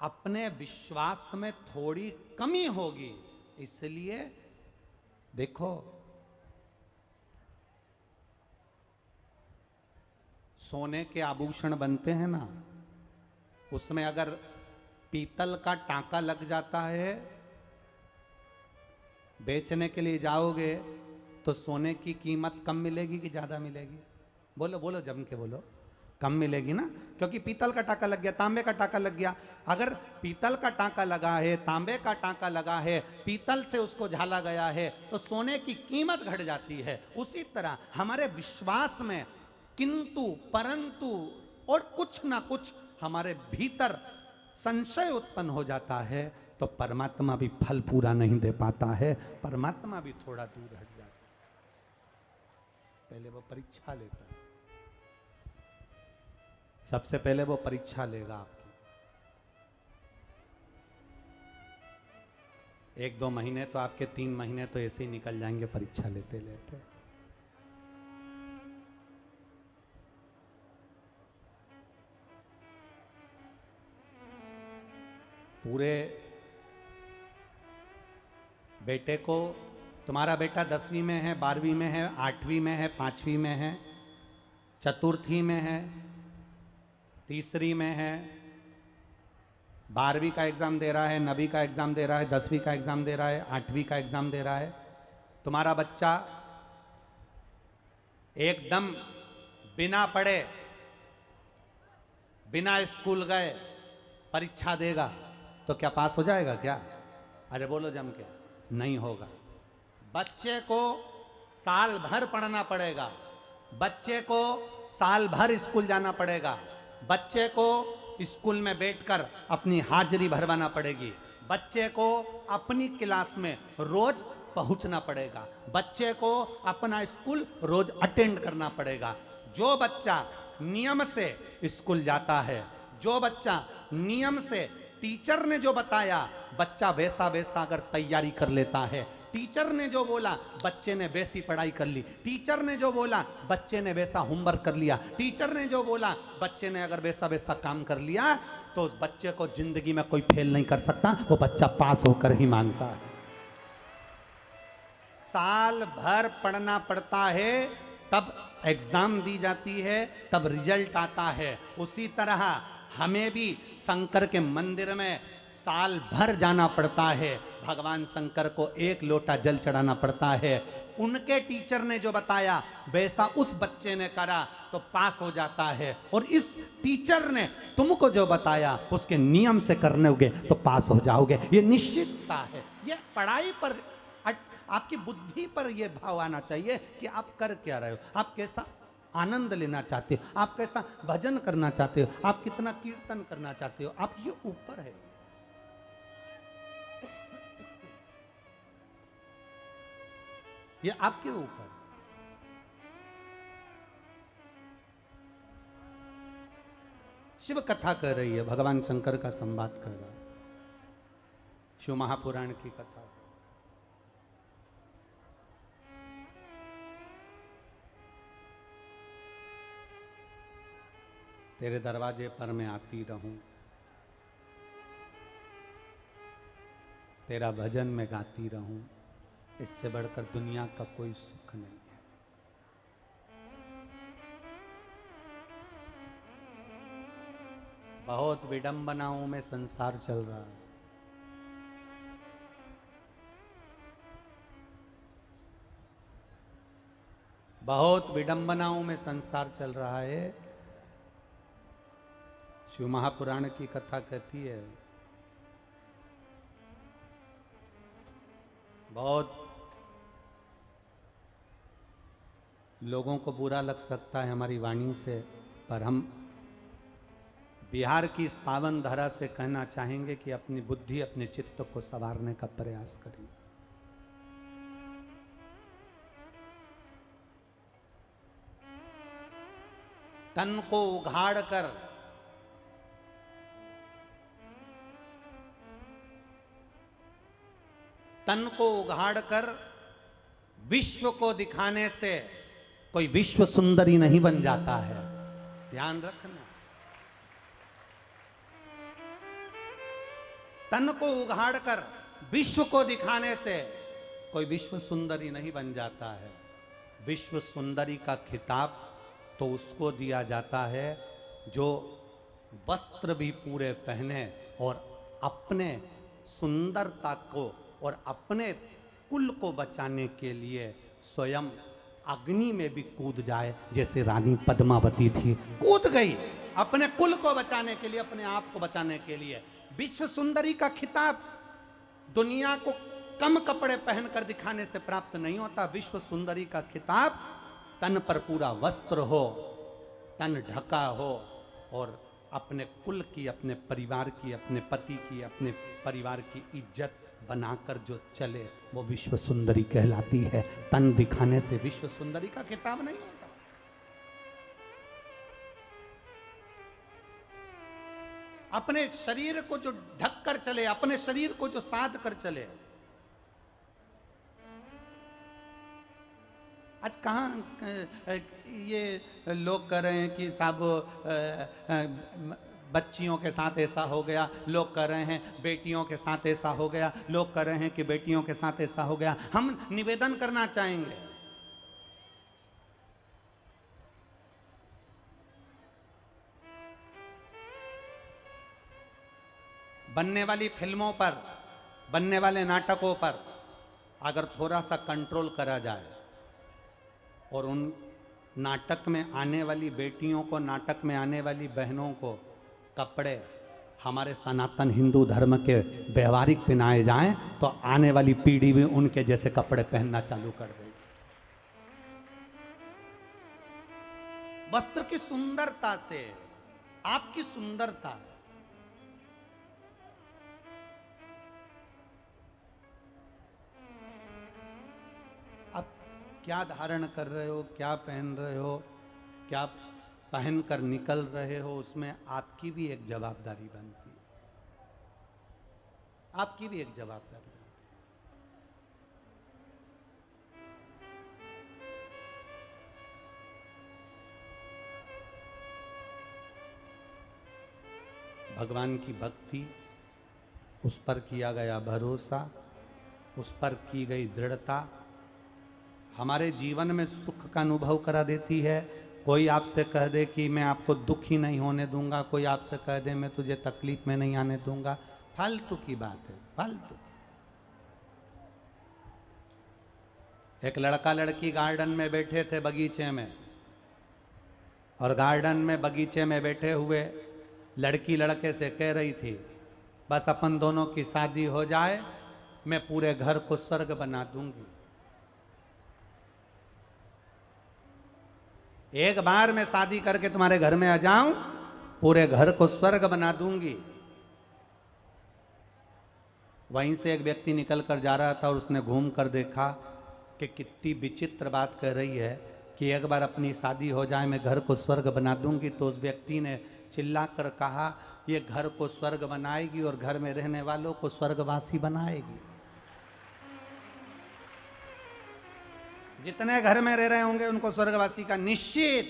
S1: अपने विश्वास में थोड़ी कमी होगी। इसलिए देखो, सोने के आभूषण बनते हैं ना, उसमें अगर पीतल का टांका लग जाता है, बेचने के लिए जाओगे तो सोने की कीमत कम मिलेगी कि ज़्यादा मिलेगी? बोलो बोलो, जम के बोलो। कम मिलेगी ना, क्योंकि पीतल का टांका लग गया, तांबे का टांका लग गया। अगर पीतल का टांका लगा है, तांबे का टांका लगा है, पीतल से उसको झाला गया है, तो सोने की कीमत घट जाती है। उसी तरह हमारे विश्वास में किंतु परंतु और कुछ ना कुछ हमारे भीतर संशय उत्पन्न हो जाता है, तो परमात्मा भी फल पूरा नहीं दे पाता है, परमात्मा भी थोड़ा दूर हट जाता है। पहले वो परीक्षा लेता है। सबसे पहले वो परीक्षा लेगा आपकी। 1-2 महीने तो आपके, 3 महीने तो ऐसे ही निकल जाएंगे परीक्षा लेते लेते। पूरे बेटे को, तुम्हारा बेटा 10वीं में है, 12वीं में है, 8वीं में है, 5वीं में है, चतुर्थी में है, तीसरी में है, 12वीं का एग्ज़ाम दे रहा है, 9वीं का एग्ज़ाम दे रहा है, 10वीं का एग्ज़ाम दे रहा है, 8वीं का एग्ज़ाम दे रहा है। तुम्हारा बच्चा एकदम बिना पढ़े, बिना स्कूल गए परीक्षा देगा तो क्या पास हो जाएगा क्या? अरे बोलो जम के, नहीं होगा। बच्चे को साल भर पढ़ना पड़ेगा, बच्चे को साल भर स्कूल जाना पड़ेगा, बच्चे को स्कूल में बैठकर अपनी हाजिरी भरवाना पड़ेगी, बच्चे को अपनी क्लास में रोज पहुंचना पड़ेगा, बच्चे को अपना स्कूल रोज अटेंड करना पड़ेगा। जो बच्चा नियम से स्कूल जाता है, जो बच्चा नियम से टीचर ने जो बताया बच्चा वैसा वैसा अगर तैयारी कर लेता है, टीचर ने जो बोला बच्चे ने वैसी पढ़ाई कर ली, टीचर ने जो बोला बच्चे ने वैसा होमवर्क कर लिया, टीचर ने जो बोला बच्चे ने अगर वैसा वैसा काम कर लिया, तो उस बच्चे को जिंदगी में कोई फेल नहीं कर सकता, वो बच्चा पास होकर ही मानता है। साल भर पढ़ना पड़ता है, तब एग्जाम दी जाती है, तब रिजल्ट आता है। उसी तरह हमें भी शंकर के मंदिर में साल भर जाना पड़ता है, भगवान शंकर को 1 लोटा जल चढ़ाना पड़ता है। उनके टीचर ने जो बताया वैसा उस बच्चे ने करा तो पास हो जाता है, और इस टीचर ने तुमको जो बताया उसके नियम से करने होगे तो पास हो जाओगे, ये निश्चितता है। ये पढ़ाई पर, आपकी बुद्धि पर यह भाव आना चाहिए कि आप कर क्या रहे हो, आप कैसा आनंद लेना चाहते हो, आप कैसा भजन करना चाहते हो, आप कितना कीर्तन करना चाहते हो, आप ये ऊपर है। ये आपके ऊपर। शिव कथा कर रही है, भगवान शंकर का संवाद कर रहा है, शिव महापुराण की कथा। तेरे दरवाजे पर मैं आती रहूं, तेरा भजन मैं गाती रहूं, इससे बढ़कर दुनिया का कोई सुख नहीं है। बहुत विडंबनाओं में संसार चल रहा है, बहुत विडंबनाओं में संसार चल रहा है। शिव महापुराण की कथा कहती है, बहुत लोगों को बुरा लग सकता है हमारी वाणी से, पर हम बिहार की इस पावन धरा से कहना चाहेंगे कि अपनी बुद्धि, अपने चित्त को संवारने का प्रयास करिए। तन को उघाड़ कर विश्व को दिखाने से कोई विश्व सुंदरी नहीं बन जाता है, ध्यान रखना। तन को उघाड़ कर विश्व को दिखाने से कोई विश्व सुंदरी नहीं बन जाता है। विश्व सुंदरी का खिताब तो उसको दिया जाता है जो वस्त्र भी पूरे पहने और अपने सुंदरता को और अपने कुल को बचाने के लिए स्वयं अग्नि में भी कूद जाए, जैसे रानी पद्मावती थी, कूद गई अपने कुल को बचाने के लिए, अपने आप को बचाने के लिए। विश्व सुंदरी का खिताब दुनिया को कम कपड़े पहनकर दिखाने से प्राप्त नहीं होता। विश्व सुंदरी का खिताब तन पर पूरा वस्त्र हो, तन ढका हो और अपने कुल की, अपने परिवार की, अपने पति की, अपने परिवार की इज्जत बनाकर जो चले, वो विश्व सुंदरी कहलाती है। तन दिखाने से विश्व सुंदरी का खिताब नहीं होता। अपने शरीर को जो ढक कर चले, अपने शरीर को जो साध कर चले। आज कहाँ ये लोग कह रहे हैं कि साहब बच्चियों के साथ ऐसा हो गया, लोग कह रहे हैं बेटियों के साथ ऐसा हो गया, लोग कह रहे हैं कि बेटियों के साथ ऐसा हो गया। हम निवेदन करना चाहेंगे, बनने वाली फिल्मों पर, बनने वाले नाटकों पर अगर थोड़ा सा कंट्रोल करा जाए और उन नाटक में आने वाली बेटियों को, नाटक में आने वाली बहनों को कपड़े हमारे सनातन हिंदू धर्म के व्यवहारिक पहनाए जाएं, तो आने वाली पीढ़ी भी उनके जैसे कपड़े पहनना चालू कर देगी। वस्त्र की सुंदरता से, आपकी सुंदरता, अब क्या धारण कर रहे हो, क्या पहन रहे हो, क्या पहन कर निकल रहे हो, उसमें आपकी भी एक जवाबदारी बनती है, आपकी भी एक जवाबदारी बनती है। भगवान की भक्ति, उस पर किया गया भरोसा, उस पर की गई दृढ़ता हमारे जीवन में सुख का अनुभव करा देती है। कोई आपसे कह दे कि मैं आपको दुखी नहीं होने दूंगा, कोई आपसे कह दे मैं तुझे तकलीफ में नहीं आने दूंगा, फालतू की बात है, फालतू। एक लड़का लड़की गार्डन में बैठे थे, बगीचे में, और गार्डन में बगीचे में बैठे हुए लड़की लड़के से कह रही थी, बस अपन दोनों की शादी हो जाए, मैं पूरे घर को स्वर्ग बना दूंगी। एक बार मैं शादी करके तुम्हारे घर में आ जाऊं, पूरे घर को स्वर्ग बना दूंगी। वहीं से एक व्यक्ति निकल कर जा रहा था और उसने घूम कर देखा कि कितनी विचित्र बात कह रही है कि एक बार अपनी शादी हो जाए, मैं घर को स्वर्ग बना दूंगी। तो उस व्यक्ति ने चिल्ला कर कहा, ये घर को स्वर्ग बनाएगी और घर में रहने वालों को स्वर्गवासी बनाएगी। जितने घर में रह रहे होंगे उनको स्वर्गवासी का निश्चित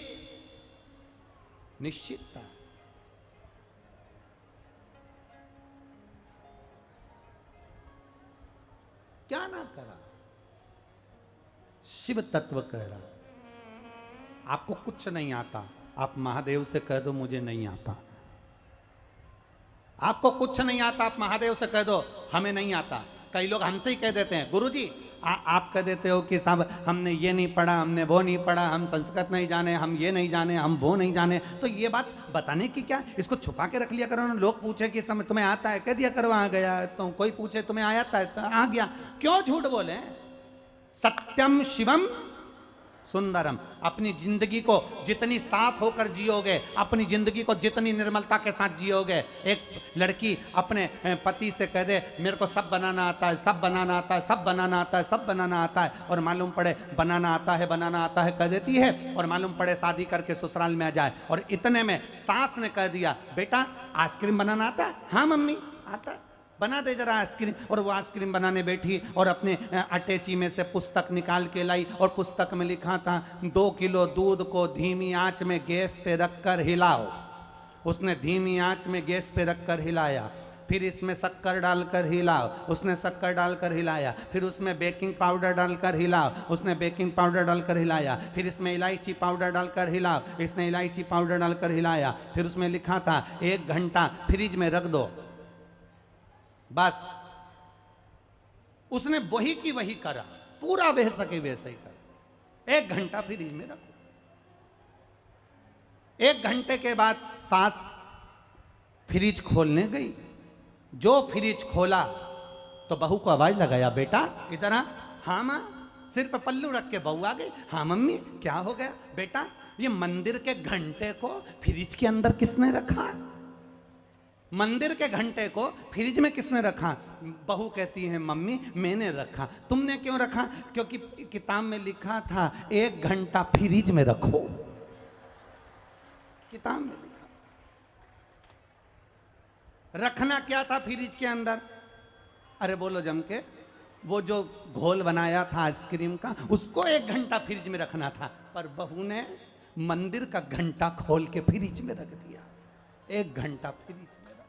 S1: था। क्या ना करा, शिव तत्व कह रहा, आपको कुछ नहीं आता, आप महादेव से कह दो मुझे नहीं आता। आपको कुछ नहीं आता, आप महादेव से कह दो हमें नहीं आता। कई लोग हमसे ही कह देते हैं, गुरुजी आप कह देते हो कि साहब हमने ये नहीं पढ़ा, हमने वो नहीं पढ़ा, हम संस्कृत नहीं जाने, हम ये नहीं जाने, हम वो नहीं जाने। तो ये बात बताने की क्या, इसको छुपा के रख लिया करो ना। लोग पूछे कि समय तुम्हें आता है, कह दिया करो आ गया। तो कोई पूछे तुम्हें आता है तो आ गया। क्यों झूठ बोले? सत्यम शिवम सुंदरम। अपनी जिंदगी को जितनी साफ होकर जियोगे, अपनी जिंदगी को जितनी निर्मलता के साथ जियोगे। एक लड़की अपने पति से कह दे मेरे को सब बनाना आता है, सब बनाना आता है, सब बनाना आता है, सब बनाना आता है, और मालूम पड़े बनाना आता है, बनाना आता है कह देती है, और मालूम पड़े शादी करके ससुराल में आ जाए और इतने में सास ने कह दिया बेटा आइसक्रीम बनाना आता है? हाँ मम्मी आता है, बना दे जरा आइसक्रीम। और वो आइसक्रीम बनाने बैठी और अपने अटैची में से पुस्तक निकाल के लाई, और पुस्तक में लिखा था 2 किलो दूध को धीमी आंच में गैस पे रखकर हिलाओ। उसने धीमी आंच में गैस पे रखकर हिलाया, फिर इसमें शक्कर डालकर हिलाओ, उसने शक्कर डालकर हिलाया, फिर उसमें बेकिंग पाउडर डालकर हिलाओ, उसने बेकिंग पाउडर डालकर हिलाया, फिर इसमें इलायची पाउडर डालकर हिलाओ, इसने इलायची पाउडर डालकर हिलाया, फिर उसमें लिखा था 1 घंटा फ्रिज में रख दो। बस उसने वही की वही करा, पूरा वैसा के वैसे ही करा। 1 घंटा फ्रिज में रखो। 1 घंटे के बाद सास फ्रिज खोलने गई। जो फ्रिज खोला तो बहू को आवाज लगाया बेटा इधर आ। हाँ मां। सिर पर पल्लू रख के बहू आ गई। हाँ मम्मी क्या हो गया? बेटा ये मंदिर के घंटे को फ्रिज के अंदर किसने रखा? मंदिर के घंटे को फ्रिज में किसने रखा? बहू कहती है मम्मी मैंने रखा। तुमने क्यों रखा? क्योंकि किताब में लिखा था 1 घंटा फ्रिज में रखो। किताब में लिखा। रखना क्या था फ्रिज के अंदर? अरे बोलो जम के। वो जो घोल बनाया था आइसक्रीम का, उसको 1 घंटा फ्रिज में रखना था, पर बहू ने मंदिर का घंटा खोल के फ्रिज में रख दिया। 1 घंटा फ्रिज में रख।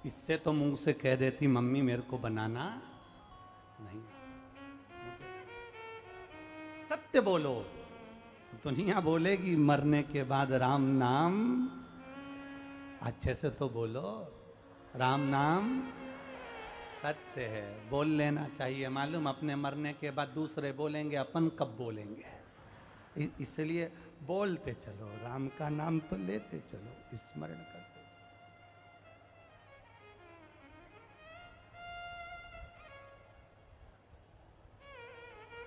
S1: इससे तो मुंह से कह देती मम्मी मेरे को बनाना नहीं आता। सत्य बोलो। दुनिया बोलेगी मरने के बाद राम नाम, अच्छे से तो बोलो। राम नाम सत्य है, बोल लेना चाहिए। मालूम अपने मरने के बाद दूसरे बोलेंगे, अपन कब बोलेंगे? इसलिए बोलते चलो, राम का नाम तो लेते चलो, स्मरण करते।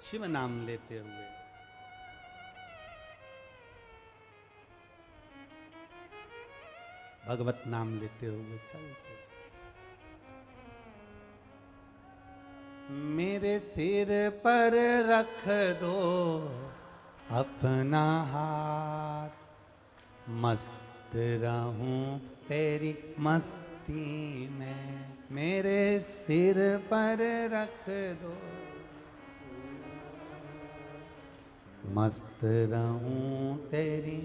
S1: शिव नाम लेते हुए भगवत नाम लेते हुए चलते। मेरे सिर पर रख दो अपना हाथ, मस्त रहूं तेरी मस्ती में। मेरे सिर पर रख दो, मस्त रहूं तेरी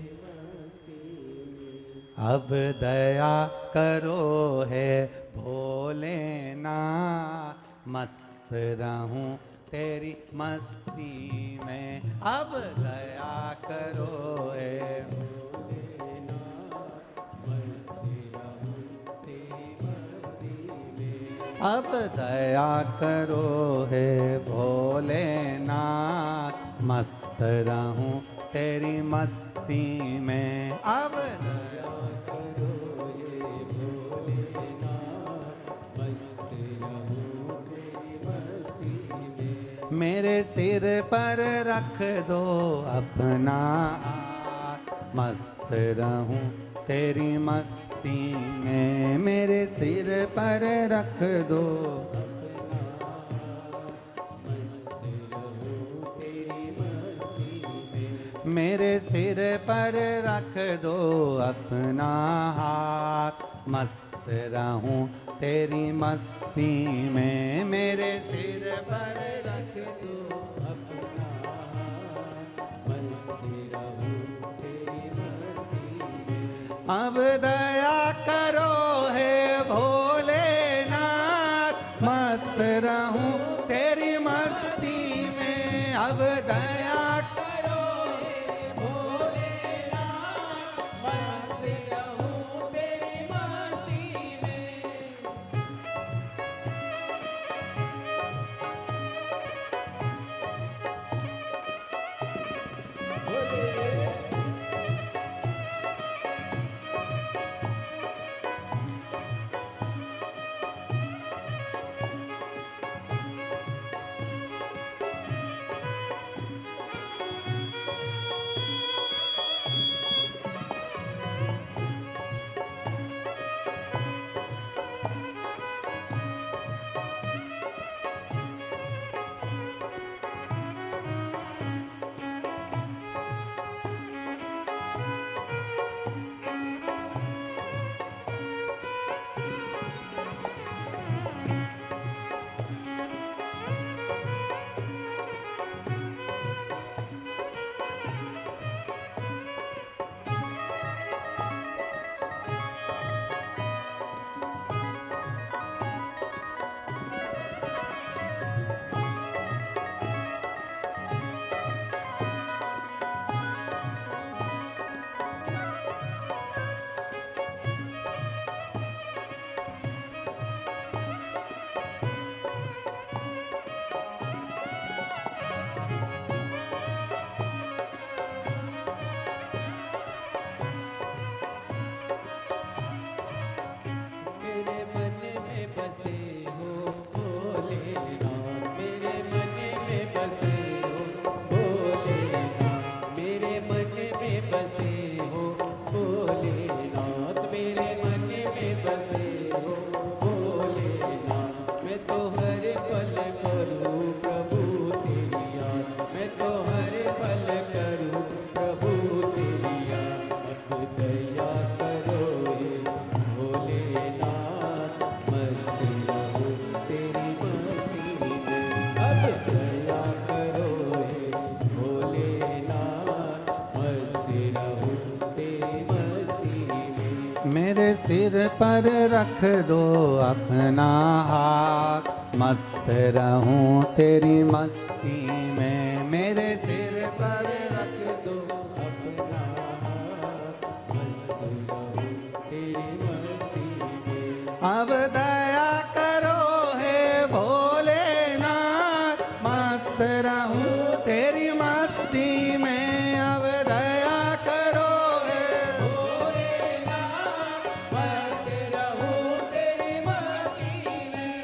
S1: अब दया करो है भोलेनाथ। मस्त रहूं तेरी मस्ती में, अब दया करो है अब दया करो है भोलेनाथ। मस्त रहूं तेरी मस्ती में, अब दया करो हे भोलेनाथ। मस्त रहूं तेरी मस्ती में। मेरे सिर पर रख दो अपना हाथ, मस्त रहूं तेरी मस्ती में। मेरे सिर पर रख दो, मेरे सिर पर रख दो अपना हाथ, मस्त रहूं तेरी मस्ती में। मेरे सिर पर रख दो अपना हाथ, मस्त रहूं तेरी मस्ती में। अब दया करो हे भोलेनाथ, मस्त रहूं तेरी मस्ती में। अब दया करो हे भोलेनाथ, मस्त रहूं तेरी मस्ती में। सिर पर रख दो अपना हाथ, मस्त रहूं तेरी मस्ती में। मेरे सिर पर रख दो अपना हाथ, मस्त रहूं तेरी मस्ती में। अब दया करो हे भोलेनाथ, मस्त रहूं तेरी मस्ती में। अब दया करो हे भोलेनाथ, मस्त रहूं तेरी मस्ती में।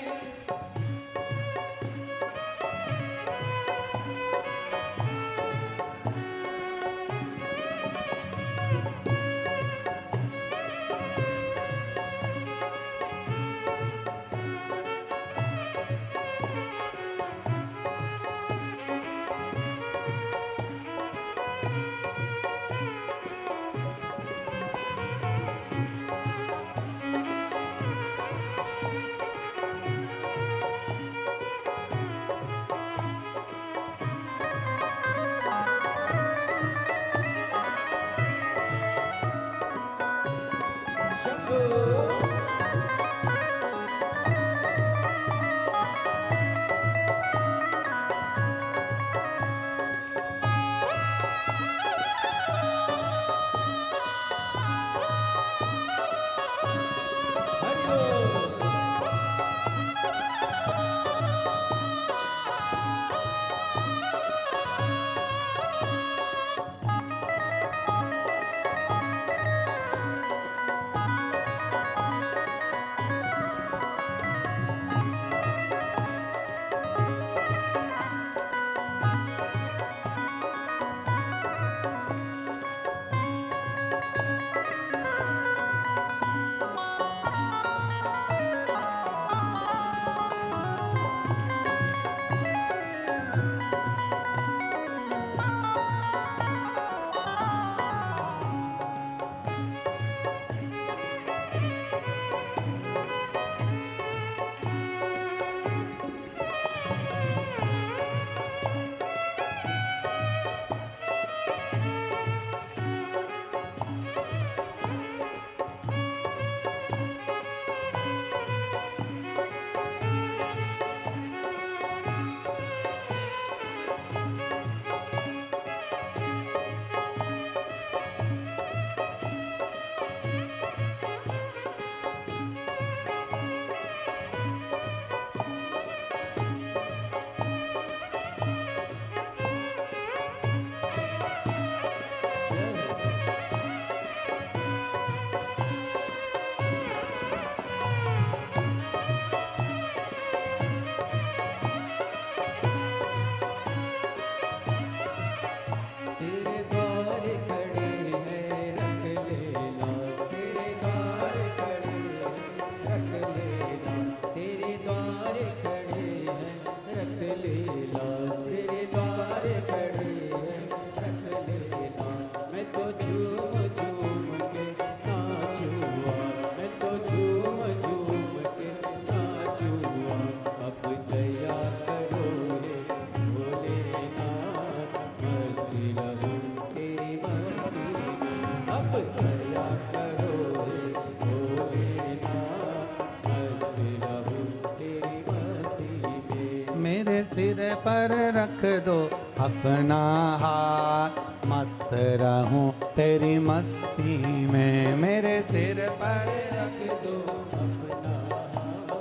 S1: सिर पर रख दो अपना हाथ, मस्त रहूं तेरी मस्ती में। मेरे सिर पर रख दो अपना हाथ,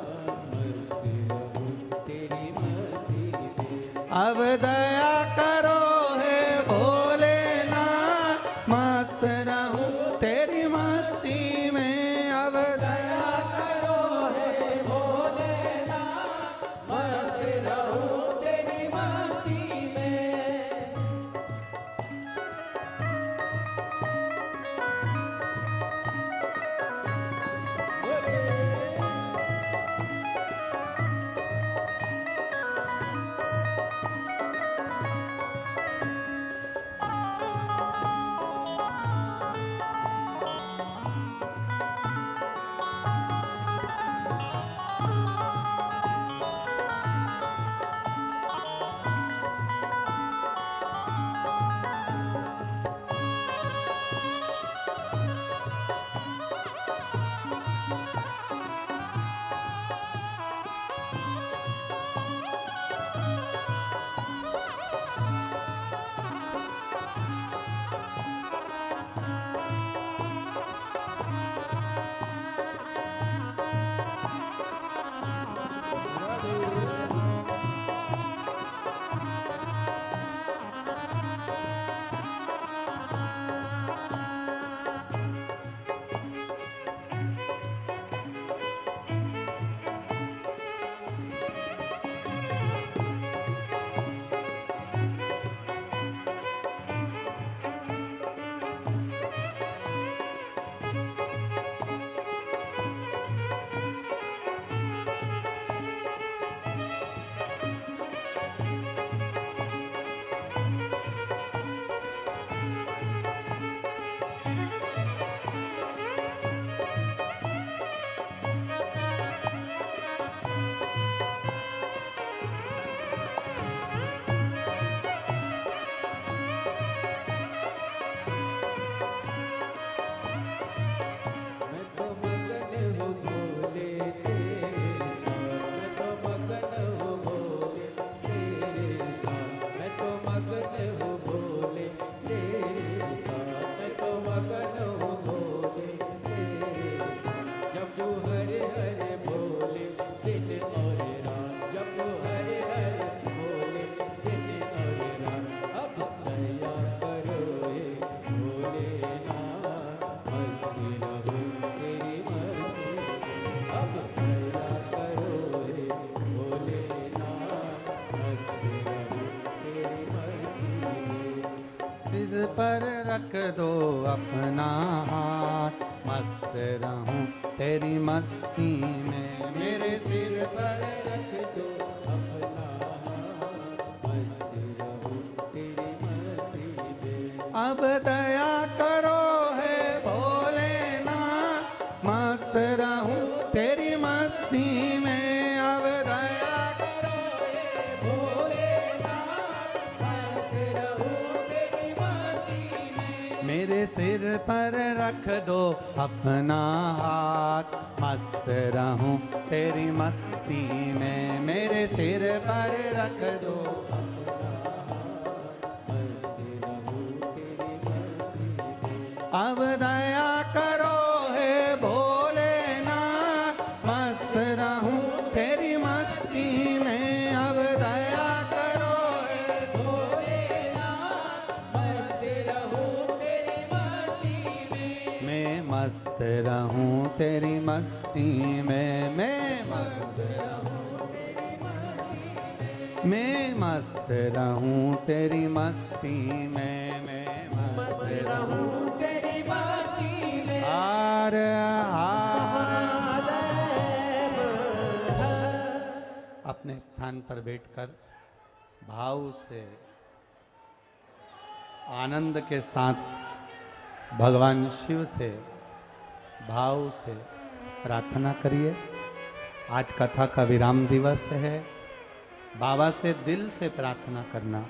S1: मस्त रहूं तेरी मस्ती में। अब दया करो हे भोलेनाथ, मस्त रहूं तेरी मस्ती में। अब दया करो हे भोलेनाथ, मस्त रहूं तेरी मस्ती में। सिर पर रख दो अपना हाथ, मस्त रहूं तेरी मस्ती में। मेरे सिर पर रख दो अपना हाथ, मस्त रहूं तेरी मस्ती में। अब दया करो है भोलेनाथ, मस्त रहूं तेरी मस्ती में। अब दया करो है भोलेनाथ, मस्त रहूं तेरी मस्ती में। मेरे सिर पर रख दो अपना हाथ, मस्त रहूं तेरी मस्ती में। मेरे सिर पर रख दो अपना हाथ, मस्त रहूं तेरी मस्ती में। अब दया करो है भोलेनाथ, मस्त रहूं तेरी मस्ती में। अब दया करो है भोलेनाथ, मस्त रहूं तेरी मस्ती में। मैं मस्त रहूं तेरी मस्ती में। मैं मस्त रहूं तेरी मस्ती में। मैं मस्त रहूं तेरी मस्ती में। मैं मस्त रहूं तेरी मस्ती में। हर हर अपने स्थान पर बैठकर भाव से आनंद के साथ भगवान शिव से भाव से प्रार्थना करिए। आज कथा का विराम दिवस है। बाबा से दिल से प्रार्थना करना।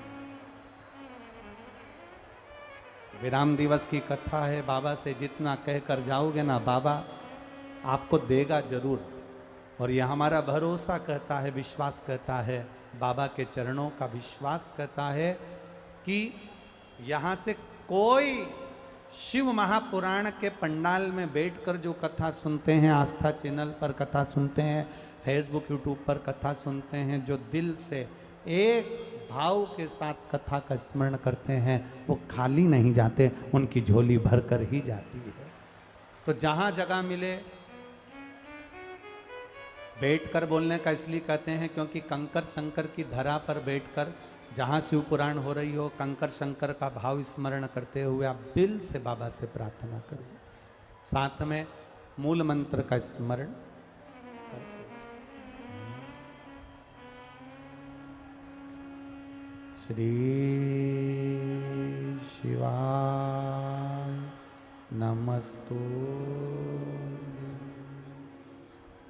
S1: विराम दिवस की कथा है। बाबा से जितना कहकर जाओगे ना, बाबा आपको देगा जरूर। और यह हमारा भरोसा कहता है, विश्वास कहता है, बाबा के चरणों का विश्वास कहता है कि यहाँ से कोई शिव महापुराण के पंडाल में बैठकर जो कथा सुनते हैं, आस्था चैनल पर कथा सुनते हैं, फेसबुक यूट्यूब पर कथा सुनते हैं, जो दिल से एक भाव के साथ कथा का स्मरण करते हैं, वो खाली नहीं जाते, उनकी झोली भरकर ही जाती है। तो जहाँ जगह मिले बैठकर बोलने का इसलिए कहते हैं क्योंकि कंकर शंकर की धरा पर बैठकर जहाँ शिव पुराण हो रही हो, कंकर शंकर का भाव स्मरण करते हुए आप दिल से बाबा से प्रार्थना करें। साथ में मूल मंत्र का स्मरण करते। श्री शिवाय नमस्तु।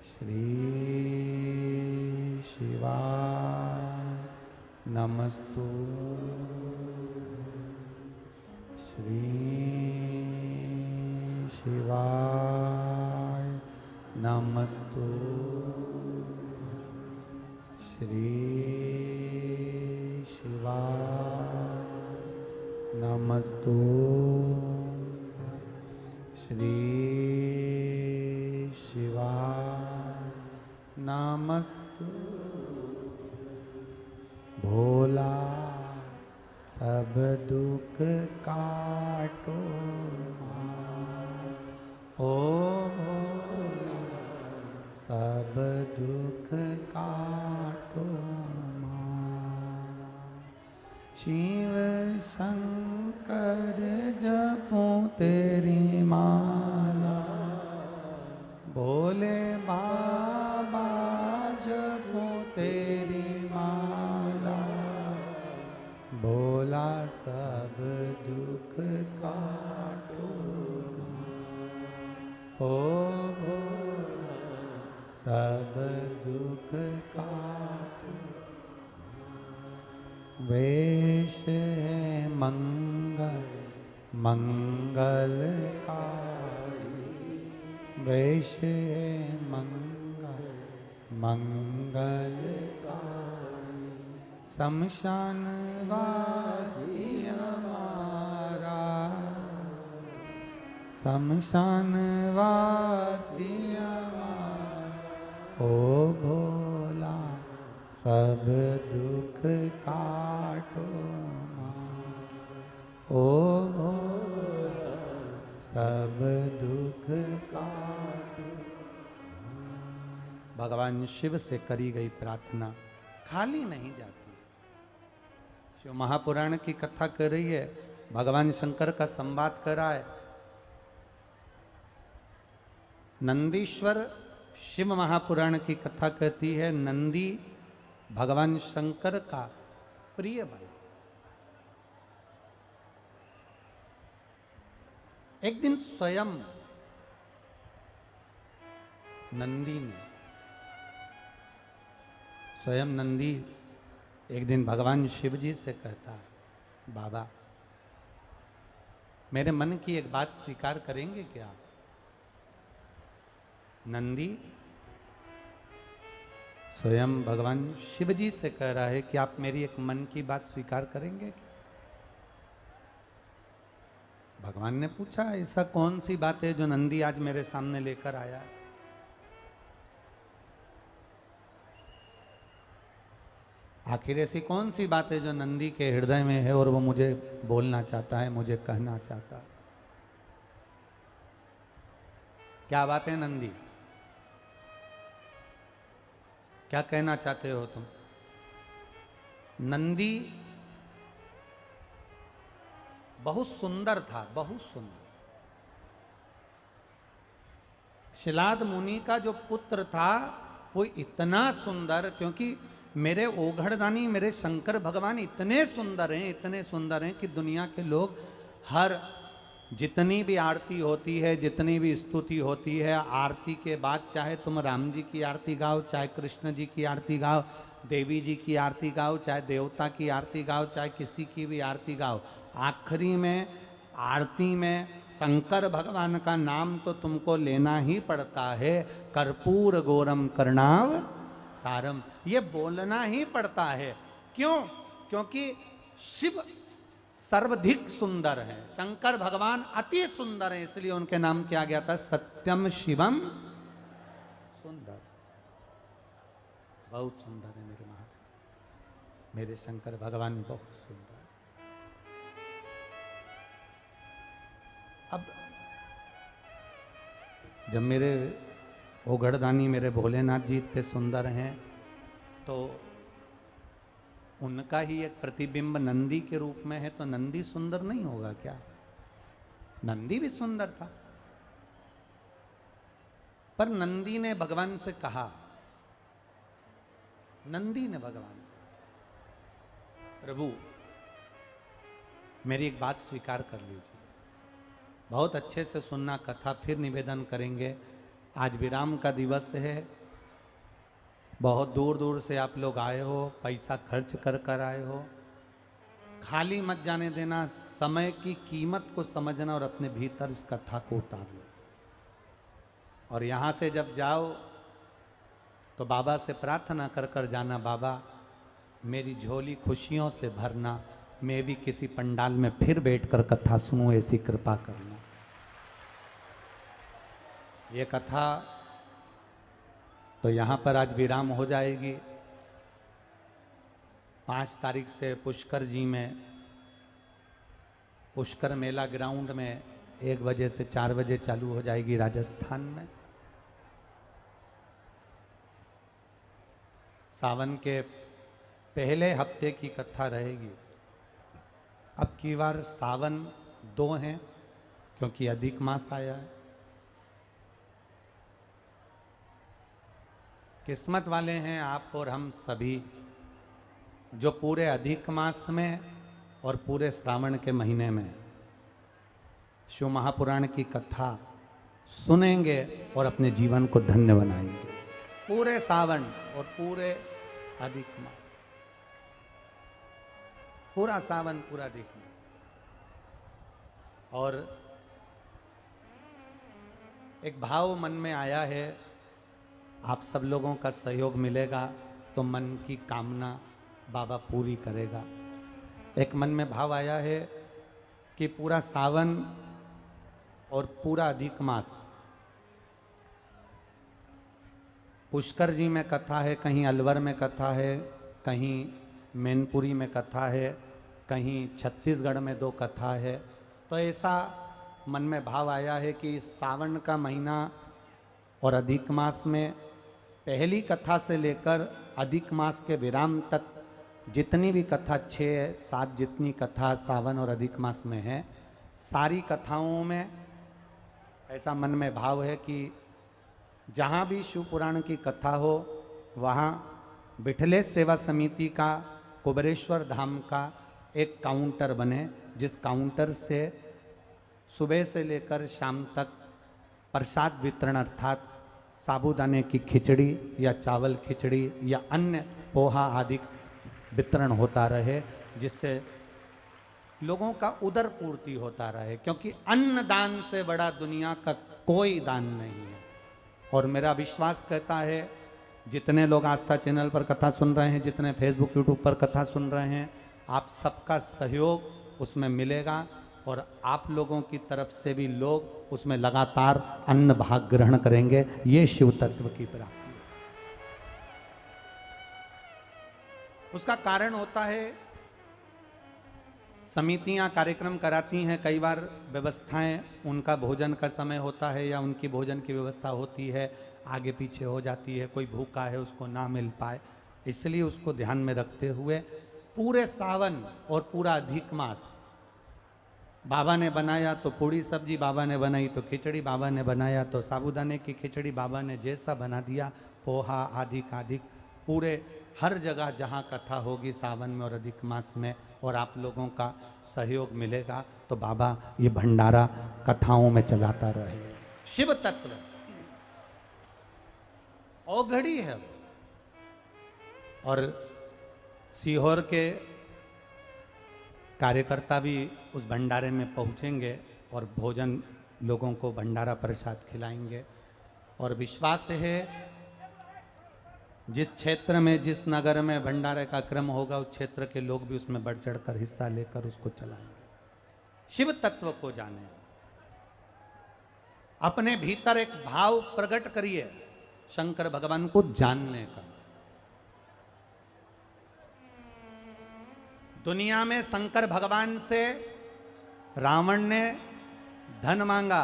S1: श्री शिवाय नमस्तु। श्री शिवाय नमस्तु। श्री शिवाय नमस्तु। श्री शिवाय नमस्तु। भोला सब दुख काटो मार, ओ भोला सब दुख काटो मारा। शिव शंकर जपो तेरी माला, भोले बाबा जपो तेरी माला। भोला सब दुख काटो, ओ भोला सब दुख काटो। वेश है मंगल मंगलकारी, वेश है मंगल मंगलकारी। शमशान वासी हमारा, शमशान वासी हमारा। ओ भोला सब दुख काटो मार, ओ भोला सब दुख काटो। भगवान शिव से करी गई प्रार्थना खाली नहीं जाती। शिव महापुराण की कथा कर रही है, भगवान शंकर का संवाद कर रहा है। नंदीश्वर शिव महापुराण की कथा कहती है, नंदी भगवान शंकर का प्रिय बना। एक दिन स्वयं नंदी ने, स्वयं नंदी एक दिन भगवान शिव जी से कहता है, बाबा मेरे मन की एक बात स्वीकार करेंगे क्या? नंदी स्वयं भगवान शिव जी से कह रहा है कि आप मेरी एक मन की बात स्वीकार करेंगे क्या? भगवान ने पूछा, ऐसा कौन सी बात है जो नंदी आज मेरे सामने लेकर आया है? आखिर ऐसी कौन सी बात है जो नंदी के हृदय में है और वो मुझे बोलना चाहता है, मुझे कहना चाहता है? क्या बात है नंदी? क्या कहना चाहते हो तुम? नंदी बहुत सुंदर था, बहुत सुंदर। शिलाद मुनि का जो पुत्र था वो इतना सुंदर, क्योंकि मेरे ओघड़दानी मेरे शंकर भगवान इतने सुंदर हैं, इतने सुंदर हैं कि दुनिया के लोग हर जितनी भी आरती होती है, जितनी भी स्तुति होती है, आरती के बाद चाहे तुम राम जी की आरती गाओ, चाहे कृष्ण जी की आरती गाओ, देवी जी की आरती गाओ, चाहे देवता की आरती गाओ, चाहे किसी की भी आरती गाओ, आखिरी में आरती में शंकर भगवान का नाम तो तुमको लेना ही पड़ता है। कर्पूर गौरम करणाव तारम, ये बोलना ही पड़ता है। क्यों? क्योंकि शिव सर्वाधिक सुंदर है, शंकर भगवान अति सुंदर है, इसलिए उनके नाम किया गया था सत्यम शिवम सुंदर। बहुत सुंदर है मेरे महादेव, मेरे शंकर भगवान बहुत सुंदर। अब जब मेरे ओघड़दानी मेरे भोलेनाथ जी इतने सुंदर हैं, तो उनका ही एक प्रतिबिंब नंदी के रूप में है, तो नंदी सुंदर नहीं होगा क्या? नंदी भी सुंदर था, पर नंदी ने भगवान से कहा, नंदी ने भगवान से, प्रभु मेरी एक बात स्वीकार कर लीजिए। बहुत अच्छे से सुनना, कथा फिर निवेदन करेंगे। आज विराम का दिवस है, बहुत दूर दूर से आप लोग आए हो, पैसा खर्च कर कर आए हो, खाली मत जाने देना, समय की कीमत को समझना और अपने भीतर इस कथा को उतार लो। और यहाँ से जब जाओ तो बाबा से प्रार्थना कर कर जाना, बाबा मेरी झोली खुशियों से भरना, मैं भी किसी पंडाल में फिर बैठकर कथा सुनूं, ऐसी कृपा करना। ये कथा तो यहाँ पर आज विराम हो जाएगी। 5 तारीख से पुष्कर जी में, पुष्कर मेला ग्राउंड में 1 बजे से 4 बजे चालू हो जाएगी राजस्थान में। सावन के पहले हफ्ते की कथा रहेगी। अब की बार सावन 2 हैं, क्योंकि अधिक मास आया है। किस्मत वाले हैं आप और हम सभी जो पूरे अधिक मास में और पूरे श्रावण के महीने में शिव महापुराण की कथा सुनेंगे और अपने जीवन को धन्य बनाएंगे। पूरे सावन और पूरे अधिक मास, पूरा सावन, पूरा अधिक मास। और एक भाव मन में आया है, आप सब लोगों का सहयोग मिलेगा तो मन की कामना बाबा पूरी करेगा। एक मन में भाव आया है कि पूरा सावन और पूरा अधिक मास पुष्कर जी में कथा है, कहीं अलवर में कथा है, कहीं मैनपुरी में कथा है, कहीं छत्तीसगढ़ में 2 कथा है। तो ऐसा मन में भाव आया है कि सावन का महीना और अधिक मास में पहली कथा से लेकर अधिक मास के विराम तक जितनी भी कथा 6-7 जितनी कथा सावन और अधिक मास में है, सारी कथाओं में ऐसा मन में भाव है कि जहाँ भी शिव पुराण की कथा हो वहाँ बिठलेश सेवा समिति का कुबेरेश्वर धाम का एक काउंटर बने, जिस काउंटर से सुबह से लेकर शाम तक प्रसाद वितरण अर्थात साबूदाने की खिचड़ी या चावल खिचड़ी या अन्य पोहा आदि वितरण होता रहे, जिससे लोगों का उदर पूर्ति होता रहे, क्योंकि अन्न दान से बड़ा दुनिया का कोई दान नहीं है। और मेरा विश्वास कहता है, जितने लोग आस्था चैनल पर कथा सुन रहे हैं, जितने फेसबुक यूट्यूब पर कथा सुन रहे हैं, आप सबका सहयोग उसमें मिलेगा और आप लोगों की तरफ से भी लोग उसमें लगातार अन्न भाग ग्रहण करेंगे। ये शिव तत्व की प्राप्ति। उसका कारण होता है, समितियां कार्यक्रम कराती हैं, कई बार व्यवस्थाएं, उनका भोजन का समय होता है या उनकी भोजन की व्यवस्था होती है, आगे पीछे हो जाती है, कोई भूखा है उसको ना मिल पाए, इसलिए उसको ध्यान में रखते हुए पूरे सावन और पूरा अधिक मास बाबा ने बनाया तो पूड़ी सब्जी, बाबा ने बनाई तो खिचड़ी, बाबा ने बनाया तो साबूदाने की खिचड़ी, बाबा ने जैसा बना दिया पोहा आदिक आदिक, पूरे हर जगह जहाँ कथा होगी सावन में और अधिक मास में और आप लोगों का सहयोग मिलेगा तो बाबा ये भंडारा कथाओं में चलाता रहे। शिव तत्व औघड़ी है। और सीहोर के कार्यकर्ता भी उस भंडारे में पहुंचेंगे और भोजन लोगों को भंडारा प्रसाद खिलाएंगे। और विश्वास है जिस क्षेत्र में, जिस नगर में भंडारे का क्रम होगा, उस क्षेत्र के लोग भी उसमें बढ़ चढ़कर हिस्सा लेकर उसको चलाएंगे। शिव तत्व को जाने, अपने भीतर एक भाव प्रकट करिए शंकर भगवान को जानने का। दुनिया में शंकर भगवान से रावण ने धन मांगा,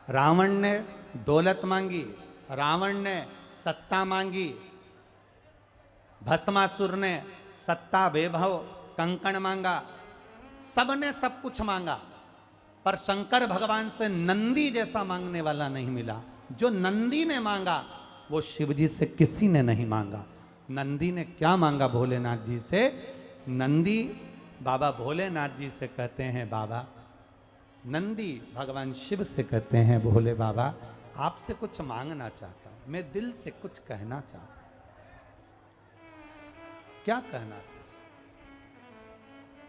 S1: रावण ने दौलत मांगी, रावण ने सत्ता मांगी, भस्मासुर ने सत्ता वैभव कंकण मांगा, सबने सब कुछ मांगा, पर शंकर भगवान से नंदी जैसा मांगने वाला नहीं मिला। जो नंदी ने मांगा वो शिवजी से किसी ने नहीं मांगा। नंदी ने क्या मांगा भोलेनाथ जी से? नंदी बाबा भोलेनाथ जी से कहते हैं, बाबा, नंदी भगवान शिव से कहते हैं, भोले बाबा आपसे कुछ मांगना चाहता हूं, मैं दिल से कुछ कहना चाहता हूं। क्या कहना चाहते,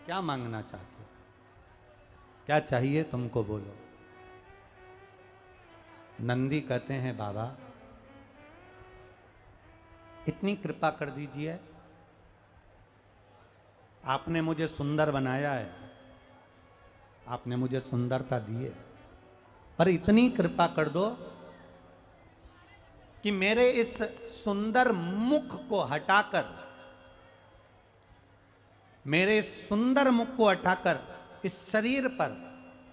S1: क्या मांगना चाहते, क्या चाहिए तुमको, बोलो। नंदी कहते हैं, बाबा इतनी कृपा कर दीजिए, आपने मुझे सुंदर बनाया है, आपने मुझे सुंदरता दी है, पर इतनी कृपा कर दो कि मेरे इस सुंदर मुख को हटाकर, मेरे इस सुंदर मुख को हटाकर इस शरीर पर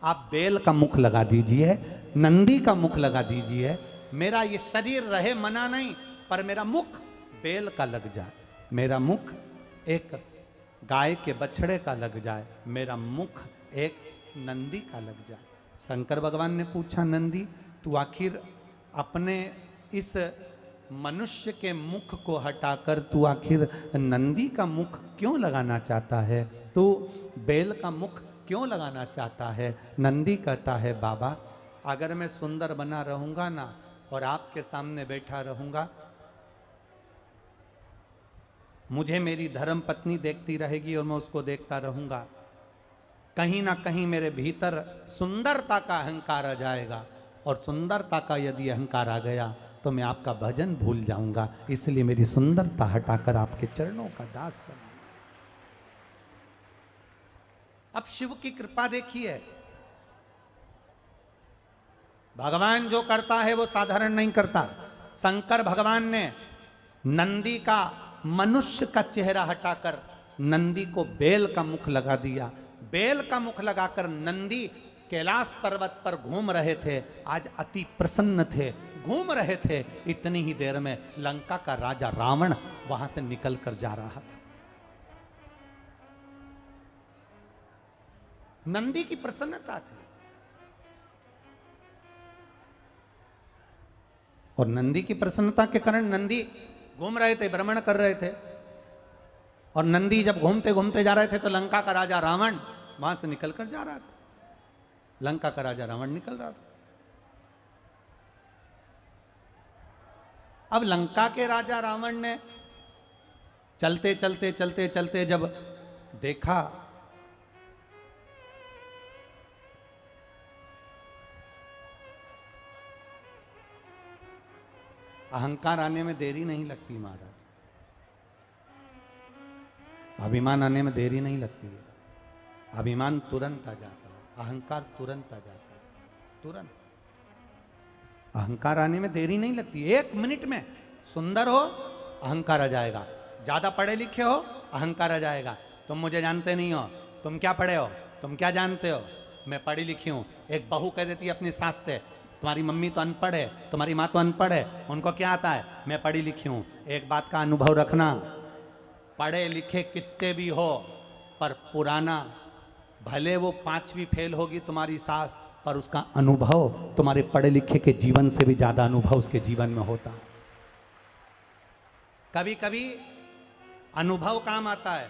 S1: आप बेल का मुख लगा दीजिए, नंदी का मुख लगा दीजिए। मेरा ये शरीर रहे मना नहीं, पर मेरा मुख बेल का लग जाए, मेरा मुख एक गाय के बछड़े का लग जाए, मेरा मुख एक नंदी का लग जाए। शंकर भगवान ने पूछा, नंदी तू आखिर अपने इस मनुष्य के मुख को हटाकर तू आखिर नंदी का मुख क्यों लगाना चाहता है? तू बेल का मुख क्यों लगाना चाहता है? नंदी कहता है, बाबा अगर मैं सुंदर बना रहूंगा ना और आपके सामने बैठा रहूंगा, मुझे मेरी धर्म पत्नी देखती रहेगी और मैं उसको देखता रहूंगा, कहीं ना कहीं मेरे भीतर सुंदरता का अहंकार आ जाएगा, और सुंदरता का यदि अहंकार आ गया तो मैं आपका भजन भूल जाऊंगा, इसलिए मेरी सुंदरता हटाकर आपके चरणों का दास बना। अब शिव की कृपा देखिए, भगवान जो करता है वो साधारण नहीं करता। शंकर भगवान ने नंदी का, मनुष्य का चेहरा हटाकर नंदी को बेल का मुख लगा दिया। बेल का मुख लगाकर नंदी कैलाश पर्वत पर घूम रहे थे, आज अति प्रसन्न थे, घूम रहे थे। इतनी ही देर में लंका का राजा रावण वहां से निकल कर जा रहा था। नंदी की प्रसन्नता थी। और नंदी की प्रसन्नता के कारण नंदी घूम रहे थे, भ्रमण कर रहे थे। और नंदी जब घूमते घूमते जा रहे थे तो लंका का राजा रावण वहां से निकलकर जा रहा था। लंका का राजा रावण निकल रहा था। अब लंका के राजा रावण ने चलते चलते चलते चलते जब देखा अहंकार आने में देरी नहीं लगती महाराज, अभिमान आने में देरी नहीं लगती है। अभिमान तुरंत आ जाता है, अहंकार तुरंत आ जाता है, तुरंत। अहंकार आने में देरी नहीं लगती, 1 मिनट में। सुंदर हो अहंकार आ जाएगा, ज्यादा पढ़े लिखे हो अहंकार आ जाएगा। तुम मुझे जानते नहीं हो, तुम क्या पढ़े हो, तुम क्या जानते हो, मैं पढ़ी लिखी हूं। एक बहू कह देती है अपनी सास से, तुम्हारी मम्मी तो अनपढ़ है, तुम्हारी माँ तो अनपढ़ है, उनको क्या आता है, मैं पढ़ी लिखी हूं। एक बात का अनुभव रखना, पढ़े लिखे कितने भी हो पर पुराना, भले वो 5वीं फेल होगी तुम्हारी सास, पर उसका अनुभव तुम्हारे पढ़े लिखे के जीवन से भी ज्यादा अनुभव उसके जीवन में होता है। कभी कभी अनुभव काम आता है,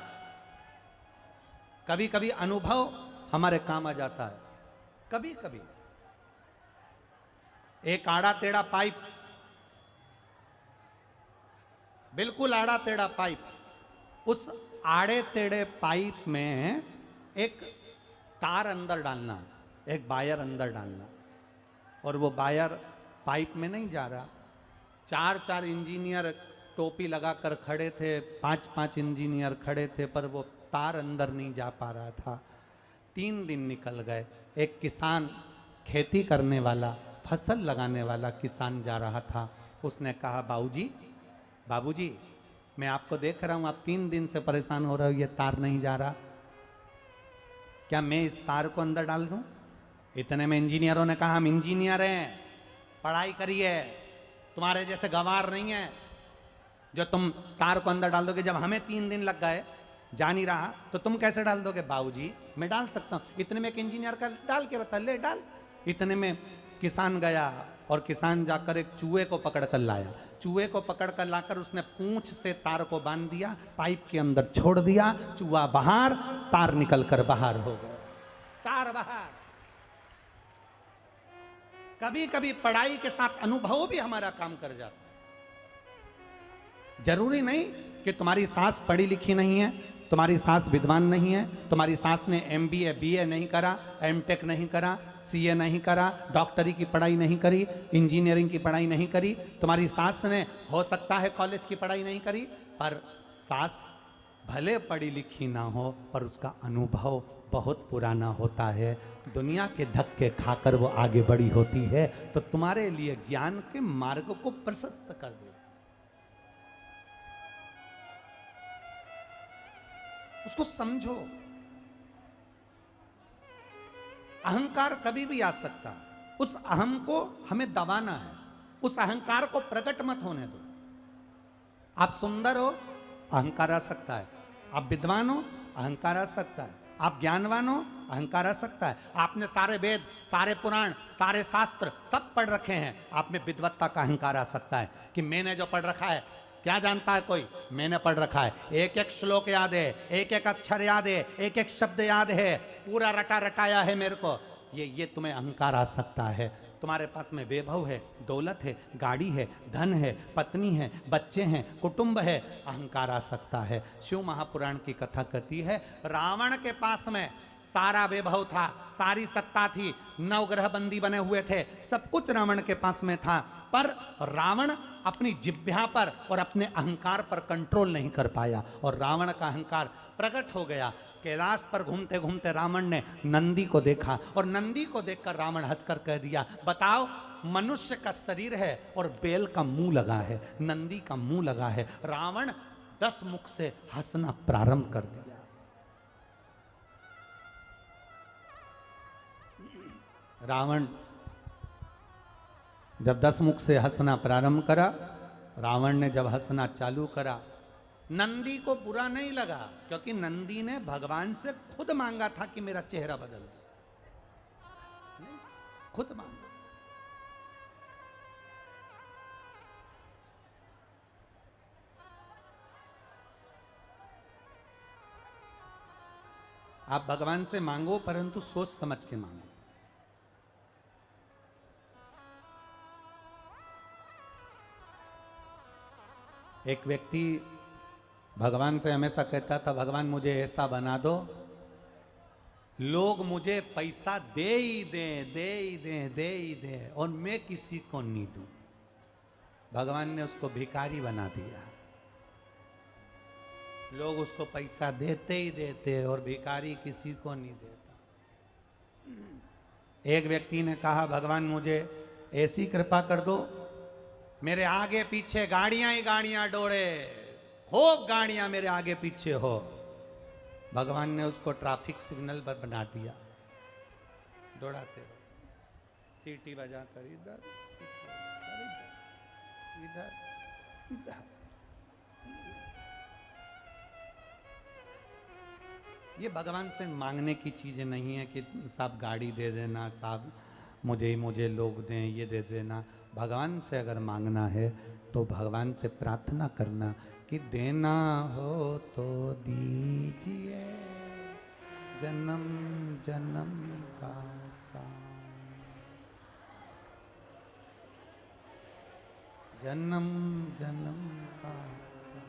S1: कभी कभी अनुभव हमारे काम आ जाता है। कभी कभी एक आड़ा टेढ़ा पाइप, बिल्कुल आड़ा टेढ़ा पाइप, उस आड़े टेढ़े पाइप में एक तार अंदर डालना, एक वायर अंदर डालना, और वो वायर पाइप में नहीं जा रहा। 4 इंजीनियर टोपी लगाकर खड़े थे, 5 इंजीनियर खड़े थे, पर वो तार अंदर नहीं जा पा रहा था। 3 दिन निकल गए। एक किसान, खेती करने वाला, फसल लगाने वाला किसान जा रहा था। उसने कहा, बाबूजी मैं आपको देख रहा हूं, आप 3 दिन से परेशान हो रहे हो, ये तार नहीं जा रहा, क्या मैं इस तार को अंदर डाल दूं? इतने में इंजीनियरों ने कहा, हम इंजीनियर हैं, पढ़ाई करिए, तुम्हारे जैसे गंवार नहीं है जो तुम तार को अंदर डाल दोगे। जब हमें 3 दिन लग गए, जा नहीं रहा, तो तुम कैसे डाल दोगे? बाबूजी मैं डाल सकता हूं। इतने में एक इंजीनियर का डाल के बता, ले डाल। इतने में किसान गया और किसान जाकर एक चूहे को पकड़ कर लाया। चूहे को पकड़ कर लाकर उसने पूंछ से तार को बांध दिया, पाइप के अंदर छोड़ दिया, चूहा बाहर, तार निकल कर बाहर हो गया, तार बाहर। कभी कभी पढ़ाई के साथ अनुभव भी हमारा काम कर जाता है। जरूरी नहीं कि तुम्हारी सास पढ़ी लिखी नहीं है, तुम्हारी सास विद्वान नहीं है, तुम्हारी सास ने MBA BA नहीं करा, MTech नहीं करा, CA नहीं करा, डॉक्टरी की पढ़ाई नहीं करी, इंजीनियरिंग की पढ़ाई नहीं करी, तुम्हारी सास ने हो सकता है कॉलेज की पढ़ाई नहीं करी, पर सास भले पढ़ी लिखी ना हो पर उसका अनुभव बहुत पुराना होता है। दुनिया के धक्के खाकर वो आगे बढ़ी होती है, तो तुम्हारे लिए ज्ञान के मार्ग को प्रशस्त कर देती है। उसको समझो। अहंकार कभी भी आ सकता है, उस अहम को हमें दबाना है, उस अहंकार को प्रकट मत होने दो। आप सुंदर हो, अहंकार आ सकता है। आप विद्वान हो, अहंकार आ सकता है। आप ज्ञानवान हो, अहंकार आ सकता है। आपने सारे वेद, सारे पुराण, सारे शास्त्र सब पढ़ रखे हैं, आप में विद्वत्ता का अहंकार आ सकता है कि मैंने जो पढ़ रखा है, क्या जानता है कोई, मैंने पढ़ रखा है, एक एक श्लोक याद है, एक एक अक्षर याद है, एक एक शब्द याद है, पूरा रटा रटाया है मेरे को, ये तुम्हें अहंकार आ सकता है। तुम्हारे पास में वैभव है, दौलत है, गाड़ी है, धन है, पत्नी है, बच्चे हैं, कुटुंब है, अहंकार आ सकता है। शिव महापुराण की कथा कहती है, रावण के पास में सारा वैभव था, सारी सत्ता थी, 9 ग्रह बंदी बने हुए थे, सब कुछ रावण के पास में था, पर रावण अपनी जिह्वा पर और अपने अहंकार पर कंट्रोल नहीं कर पाया और रावण का अहंकार प्रकट हो गया। कैलाश पर घूमते घूमते रावण ने नंदी को देखा और नंदी को देखकर रावण हंसकर कह दिया, बताओ, मनुष्य का शरीर है और बैल का मुंह लगा है, नंदी का मुंह लगा है। रावण 10 मुख से हंसना प्रारंभ कर दिया। रावण जब 10 मुख से हंसना प्रारंभ करा, रावण ने जब हंसना चालू करा नंदी को बुरा नहीं लगा, क्योंकि नंदी ने भगवान से खुद मांगा था कि मेरा चेहरा बदल दो, खुद मांगा। आप भगवान से मांगो, परंतु सोच समझ के मांगो। एक व्यक्ति भगवान से हमेशा कहता था, भगवान मुझे ऐसा बना दो, लोग मुझे पैसा दे ही दें, दे ही दें, दे ही दें, और मैं किसी को नहीं दूं। भगवान ने उसको भिखारी बना दिया। लोग उसको पैसा देते ही देते और भिखारी किसी को नहीं देता। एक व्यक्ति ने कहा, भगवान मुझे ऐसी कृपा कर दो, मेरे आगे पीछे गाड़ियां ही गाड़ियां दौड़े, खूब गाड़ियां मेरे आगे पीछे हो। भगवान ने उसको ट्रैफिक सिग्नल पर बना दिया, दौड़ाते रहो, सीटी बजा कर इधर इधर इधर। ये भगवान से मांगने की चीजें नहीं है कि साहब गाड़ी दे देना, साहब मुझे लोग दें, ये दे देना। भगवान से अगर मांगना है तो भगवान से प्रार्थना करना कि देना हो तो दीजिए, जन्म जन्म का साथ, जन्म जन्म का साथ।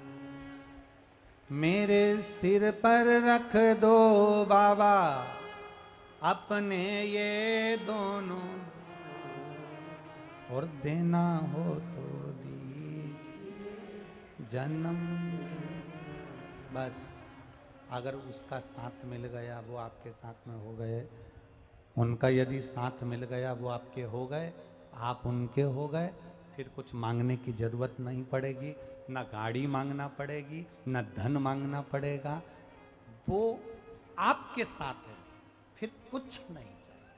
S1: मेरे सिर पर रख दो बाबा अपने ये दोनों, और देना हो तो दीजिए, जन्म। बस अगर उसका साथ मिल गया वो आपके साथ में हो गए, उनका यदि साथ मिल गया वो आपके हो गए, आप उनके हो गए, फिर कुछ मांगने की जरूरत नहीं पड़ेगी, ना गाड़ी मांगना पड़ेगी, ना धन मांगना पड़ेगा, वो आपके साथ है, फिर कुछ नहीं चाहिए।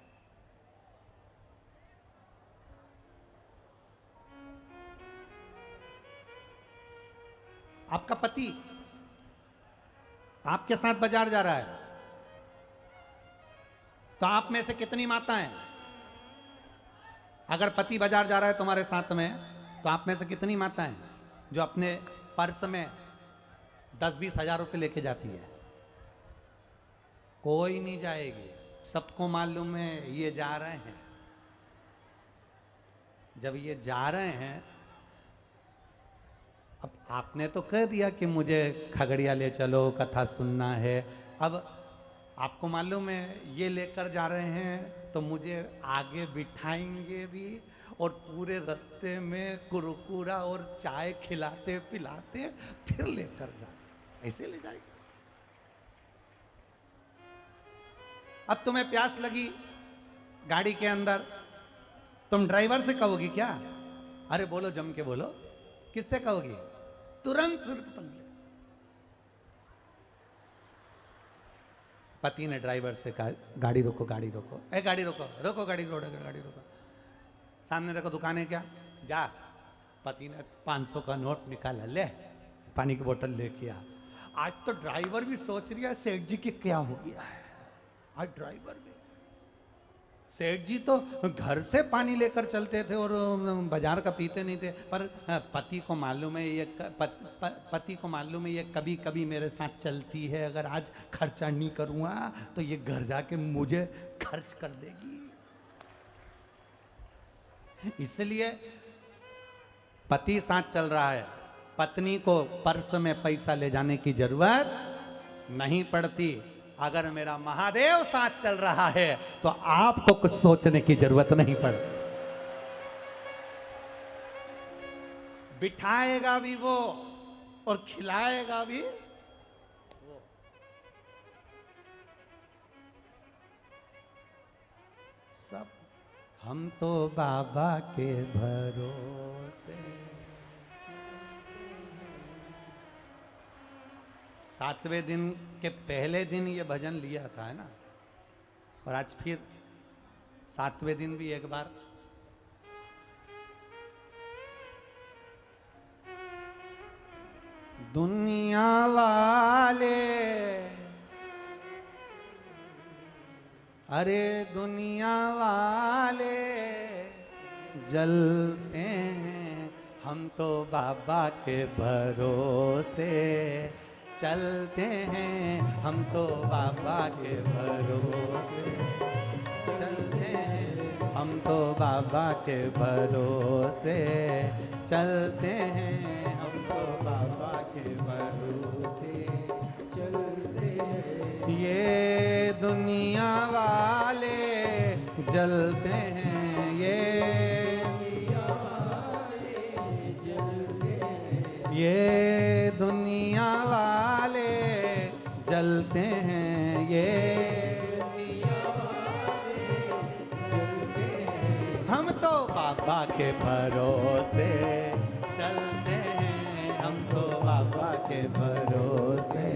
S1: आपका पति आपके साथ बाजार जा रहा है, तो आप में से कितनी माताएं, अगर पति बाजार जा रहा है तुम्हारे साथ में, तो आप में से कितनी माताएं जो अपने पर्स में 10-20 हजार रुपए लेके जाती है? कोई नहीं जाएगी, सबको मालूम है ये जा रहे हैं। जब ये जा रहे हैं, अब आपने तो कह दिया कि मुझे खगड़िया ले चलो, कथा सुनना है, अब आपको मालूम है ये लेकर जा रहे हैं तो मुझे आगे बिठाएंगे भी, और पूरे रास्ते में कुरकुरा और चाय खिलाते पिलाते फिर लेकर जाए, ऐसे ले जाएंगे। अब तुम्हें प्यास लगी गाड़ी के अंदर, तुम ड्राइवर से कहोगी क्या? अरे बोलो, जम के बोलो, किससे कहोगी? तुरंत सिर्फ पल्ले। पति ने ड्राइवर से कहा, गाड़ी रोको, गाड़ी रोको, ए गाड़ी रोको, रोको गाड़ी, गाड़ी रोको, सामने देखो दुकान है क्या, जा। पति ने 500 का नोट निकाला, ले पानी की बोतल लेके आ। आज तो ड्राइवर भी सोच रही है सेठ जी की क्या हो गया है। आज ड्राइवर भी, सेठ जी तो घर से पानी लेकर चलते थे और बाजार का पीते नहीं थे, पर पति को मालूम है ये पति को मालूम है ये कभी कभी मेरे साथ चलती है, अगर आज खर्चा नहीं करूँगा तो ये घर जाके मुझे खर्च कर देगी। इसलिए पति साथ चल रहा है, पत्नी को पर्स में पैसा ले जाने की जरूरत नहीं पड़ती। अगर मेरा महादेव साथ चल रहा है तो आपको कुछ सोचने की जरूरत नहीं पड़ती। बिठाएगा भी वो और खिलाएगा भी वो। सब हम तो बाबा के भरोसे। 7वें दिन के पहले दिन ये भजन लिया था, है ना, और आज फिर 7वें दिन भी एक बार दुनिया वाले, अरे दुनिया वाले जलते हैं, हम तो बाबा के भरोसे चलते हैं, हम तो बाबा के भरोसे चलते हैं, हम तो बाबा के भरोसे चलते हैं, हम तो बाबा के भरोसे चलते हैं। ये दुनिया वाले जलते हैं, ये दुनिया वाले जलते हैं, ये दुनिया वाले जलते हैं, ये दुनिया वाले जलते हैं, हम तो बाबा के भरोसे चलते हैं, हम तो बाबा के भरोसे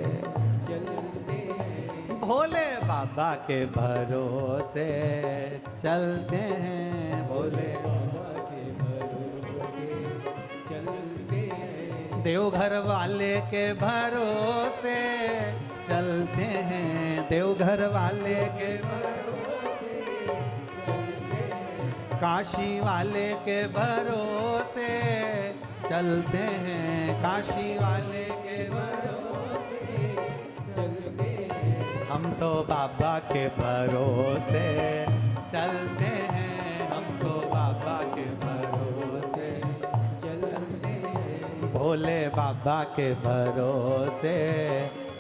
S1: चलते हैं, भोले बाबा के भरोसे चलते हैं, भोले बाबा के भरोसे चलते हैं, देवघर वाले के भरोसे चलते हैं, देवघर वाले के भरोसे चलते हैं, काशी वाले के भरोसे चलते हैं, काशी वाले के भरोसे चलते हैं, हम तो बाबा के भरोसे चलते हैं, हम तो बाबा के भरोसे चलते हैं, भोले बाबा के भरोसे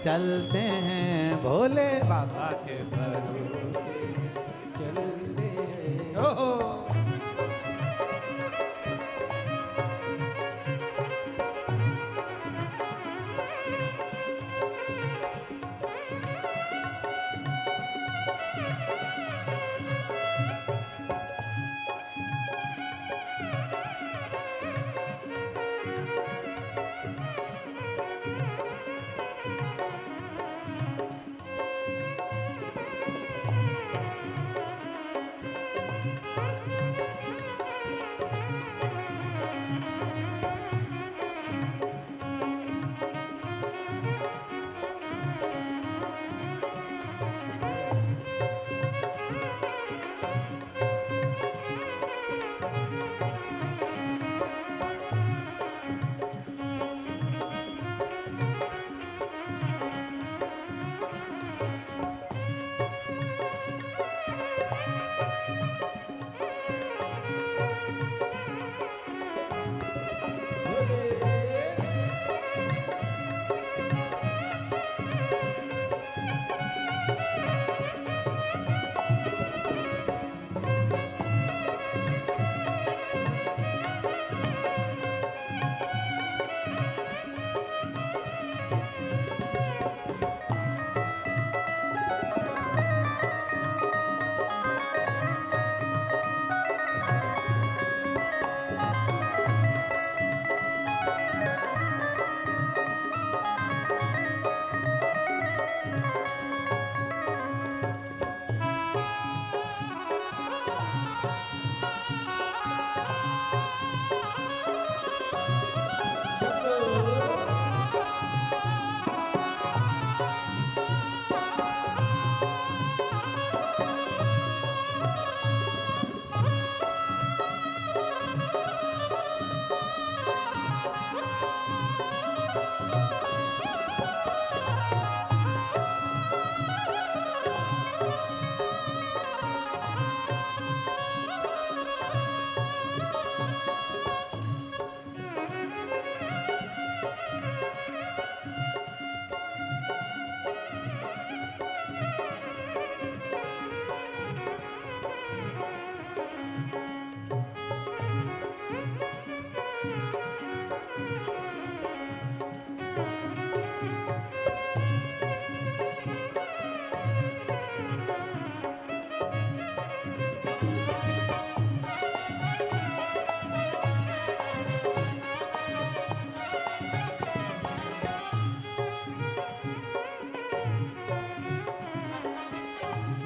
S1: चलते हैं, भोले बाबा के भरोसे चलते हैं। ओहो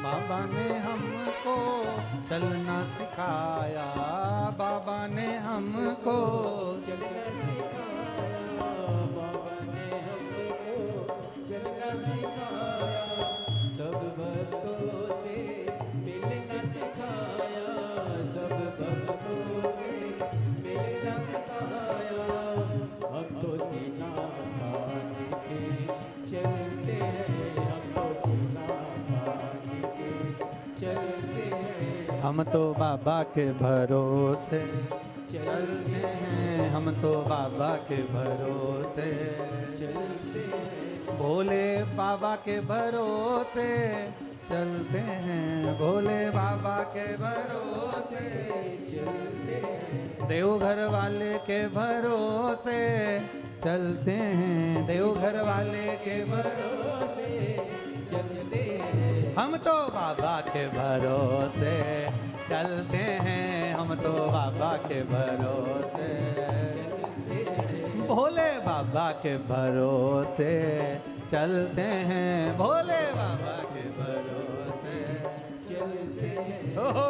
S1: बाबा ने हमको चलना सिखाया, बाबा ने हमको
S2: चलना सिखाया, बाबा ने चलना सिखाया, सब भक्तों से मिलना सिखाया, सब भक्तों से मिलना सिखाया। हम तो सीना बांध के चलते हैं, हम तो सीना बांध के चलते हैं।
S1: हम तो बाबा के भरोसे
S2: चलते
S1: हैं, हम तो बाबा के भरोसे
S2: चलते हैं,
S1: भोले बाबा के भरोसे चलते हैं, भोले बाबा के भरोसे
S2: चलते हैं,
S1: देवघर वाले के भरोसे चलते हैं, देवघर वाले के भरोसे
S2: चलते हैं।
S1: हम तो बाबा के भरोसे चलते हैं, हम तो बाबा के भरोसे भोले बाबा के भरोसे चलते हैं, भोले बाबा के भरोसे
S2: चलते हैं।
S1: हो।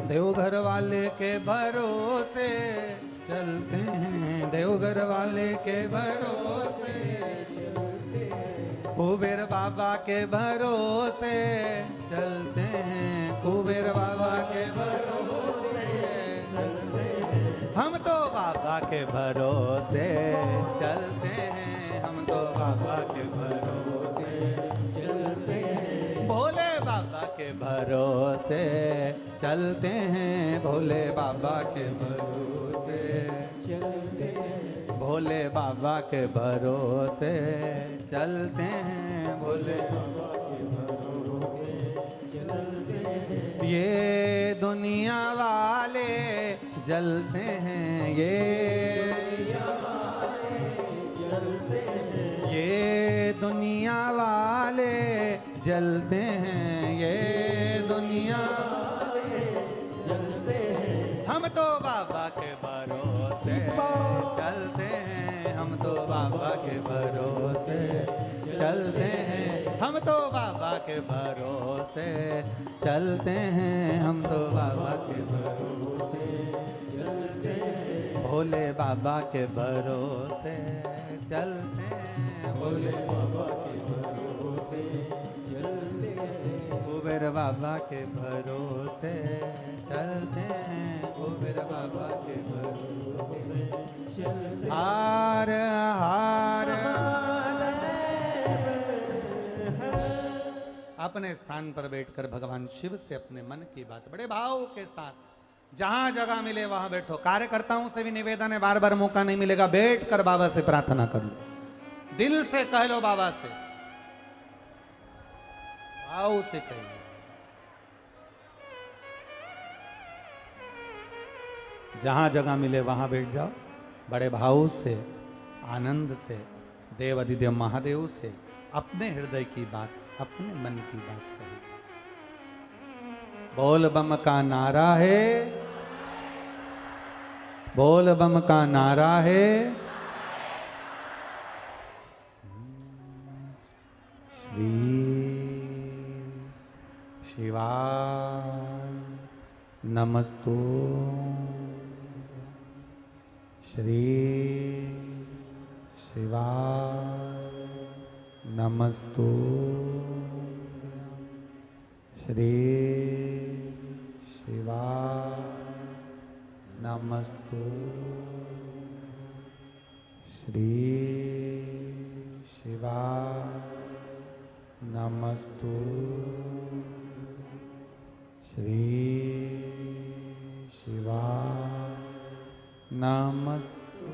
S1: देवघर वाले के भरोसे चलते हैं, देवघर वाले के भरोसे चलते हैं, कुबेर बाबा के भरोसे चलते हैं, कुबेर बाबा के भरोसे चलते हैं। हम तो बाबा के भरोसे चलते हैं, हम तो बाबा के भरोसे चलते हैं, भोले बाबा के भरोसे चलते हैं, भोले बाबा के भरोसे
S2: चलते हैं,
S1: भोले बाबा के भरोसे चलते हैं, भोले
S2: बाबा के भरोसे चलते हैं।
S1: ये दुनिया वाले जलते हैं, ये
S2: दुनिया वाले जलते हैं,
S1: ये दुनिया वाले जलते हैं, ये दुनिया
S2: वाले जलते हैं।
S1: हम तो बाबा के भरोसे चलते हैं, हम तो बाबा के भरोसे चलते हैं, हम तो बाबा के भरोसे चलते हैं, हम तो बाबा के भरोसे
S2: चलते हैं,
S1: भोले बाबा के भरोसे चलते हैं,
S2: भोले बाबा के भरोसे चलते हैं।
S1: कुबेर बाबा के भरोसे चलते हैं, कुबेर बाबा के भरोसे
S2: चलते
S1: हार हार अपने स्थान पर बैठकर भगवान शिव से अपने मन की बात बड़े भाव के साथ जहां जगह मिले वहां बैठो। कार्यकर्ताओं से भी निवेदन है, बार बार मौका नहीं मिलेगा, बैठ कर बाबा से प्रार्थना कर लो, दिल से कह लो बाबा से, भाव से कहिए। जहां जगह मिले वहां बैठ जाओ, बड़े भाव से आनंद से देव अधिदेव महादेव से अपने हृदय की बात, अपने मन की बात कहिए। बोल बम का नारा है, बोल बम का नारा है। श्री शिवाय नमस्तु, श्री शिवाय नमस्तु, श्री शिवाय नमस्तु, श्री शिवाय नमस्तु, श्री शिवाय नमस्तु।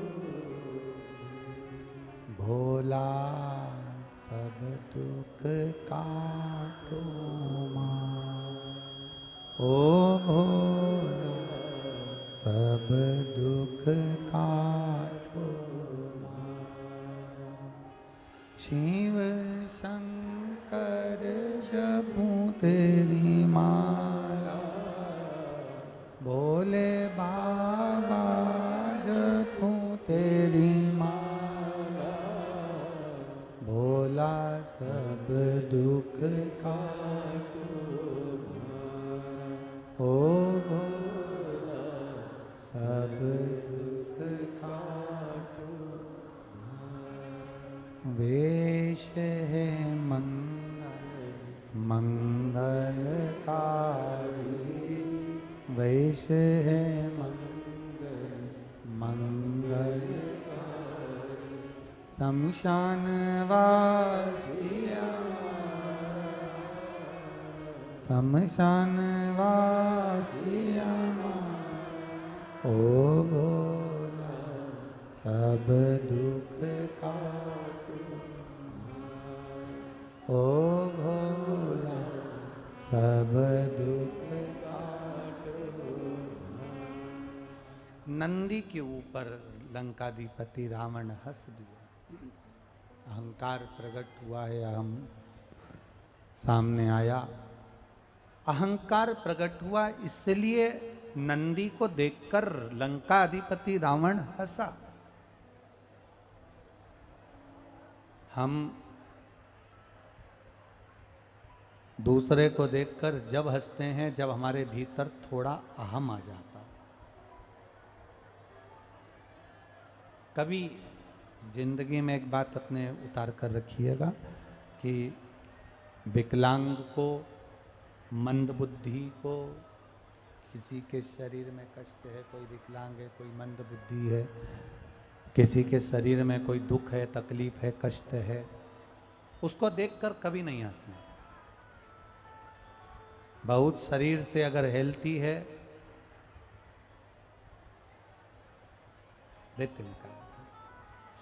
S1: भोला सब दुख काटो मां, ओ भोला सब दुख काटो मारा। शिव शंकर जपूं तेरी माला, भोले बाबा जपूं तेरी माला, भोला सब दुख काटो मारा, ओ भोला सब दुख काटो मारा। वेश है मंगल मंगलकारी, वेश है मंगल मंगलकारी, शमशान वासिया, शमशान वासिया, ओ भोला सब दुख काटो, ओ भोला सब दुख काटो। नंदी के ऊपर लंकाधिपति रावण हंस दिया, अहंकार प्रकट हुआ है, अहम सामने आया, अहंकार प्रकट हुआ, इसलिए नंदी को देखकर लंका अधिपति रावण हंसा। हम दूसरे को देखकर जब हंसते हैं जब हमारे भीतर थोड़ा अहम आ जाता है। कभी जिंदगी में एक बात अपने उतार कर रखिएगा कि विकलांग को, मंदबुद्धि को, किसी के शरीर में कष्ट है, कोई विकलांग है, कोई मंदबुद्धि है, किसी के शरीर में कोई दुख है, तकलीफ है, कष्ट है, उसको देखकर कभी नहीं हंसना। बहुत शरीर से अगर हेल्थी है, देखते निकाल,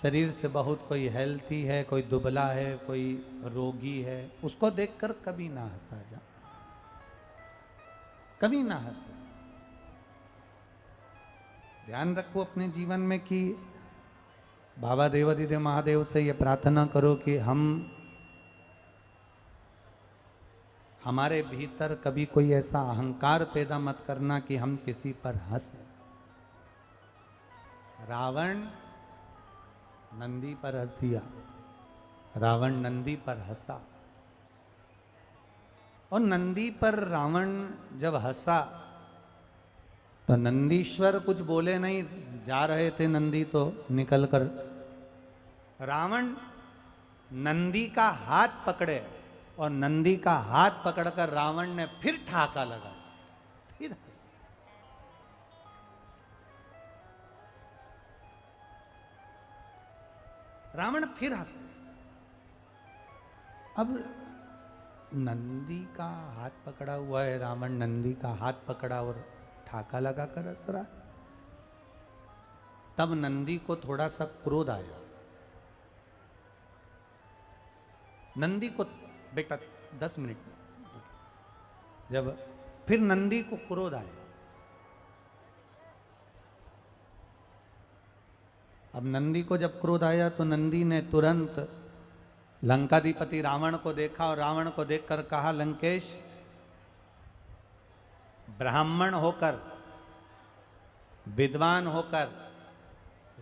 S1: शरीर से बहुत कोई हेल्थी है, कोई दुबला है, कोई रोगी है, उसको देखकर कभी ना हंसा जा, कभी ना हंसे। ध्यान रखो अपने जीवन में कि बाबा देवाधिदेव महादेव से ये प्रार्थना करो कि हमारे भीतर कभी कोई ऐसा अहंकार पैदा मत करना कि हम किसी पर हंसे। रावण नंदी पर हंस दिया, रावण नंदी पर हंसा, और नंदी पर रावण जब हंसा तो नंदीश्वर कुछ बोले नहीं, जा रहे थे नंदी तो निकलकर, रावण नंदी का हाथ पकड़े और नंदी का हाथ पकड़कर रावण ने फिर ठाका लगाया, फिर हंसा। रावण फिर हंसे। अब नंदी का हाथ पकड़ा हुआ है, रावण नंदी का हाथ पकड़ा और ठाका लगाकर हंस रहा है। तब नंदी को थोड़ा सा क्रोध आया। नंदी को, बेटा 10 मिनट, जब फिर नंदी को क्रोध आया। अब नंदी को जब क्रोध आया तो नंदी ने तुरंत लंकाधिपति रावण को देखा और रावण को देखकर कहा, लंकेश, ब्राह्मण होकर, विद्वान होकर,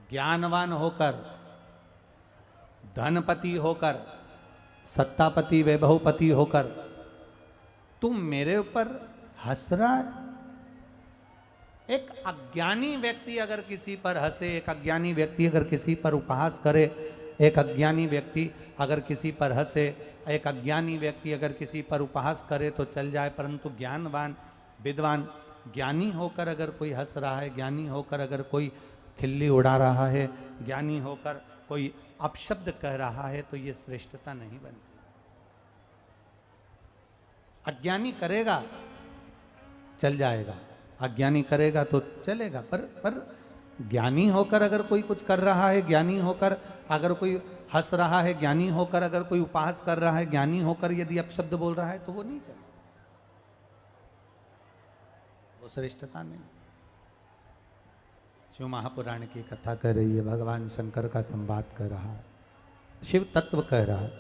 S1: ज्ञानवान होकर, धनपति होकर, सत्तापति वैभवपति होकर तुम मेरे ऊपर हंस रहा है। एक अज्ञानी व्यक्ति अगर किसी पर हंसे, एक अज्ञानी व्यक्ति अगर किसी पर उपहास करे, एक अज्ञानी व्यक्ति अगर किसी पर हंसे, एक अज्ञानी व्यक्ति अगर किसी पर उपहास करे तो चल जाए, परंतु ज्ञानवान, विद्वान, ज्ञानी होकर अगर कोई हंस रहा है, ज्ञानी होकर अगर कोई खिल्ली उड़ा रहा है, ज्ञानी होकर कोई अपशब्द कह रहा है, तो ये श्रेष्ठता नहीं बनती। अज्ञानी करेगा चल जाएगा, अज्ञानी करेगा तो चलेगा, पर ज्ञानी होकर अगर कोई कुछ कर रहा है, ज्ञानी होकर अगर कोई हंस रहा है, ज्ञानी होकर अगर कोई उपहास कर रहा है, ज्ञानी होकर यदि अपशब्द बोल रहा है, तो वो नहीं चलेगा, वो श्रेष्ठता नहीं। शिव महापुराण की कथा कह रही है, भगवान शंकर का संवाद कर रहा है, शिव तत्व कह रहा है।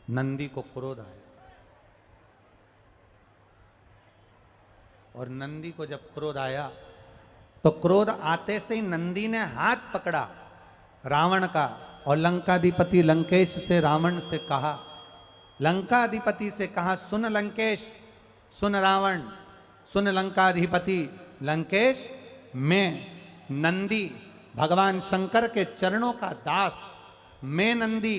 S1: नंदी को क्रोध आया और नंदी को जब क्रोध आया तो क्रोध आते से ही नंदी ने हाथ पकड़ा रावण का और लंकाधिपति लंकेश से रावण से कहा, लंकाधिपति से कहा, सुन लंकेश, सुन रावण, सुन लंकाधिपति लंकेश, मैं नंदी भगवान शंकर के चरणों का दास, मैं नंदी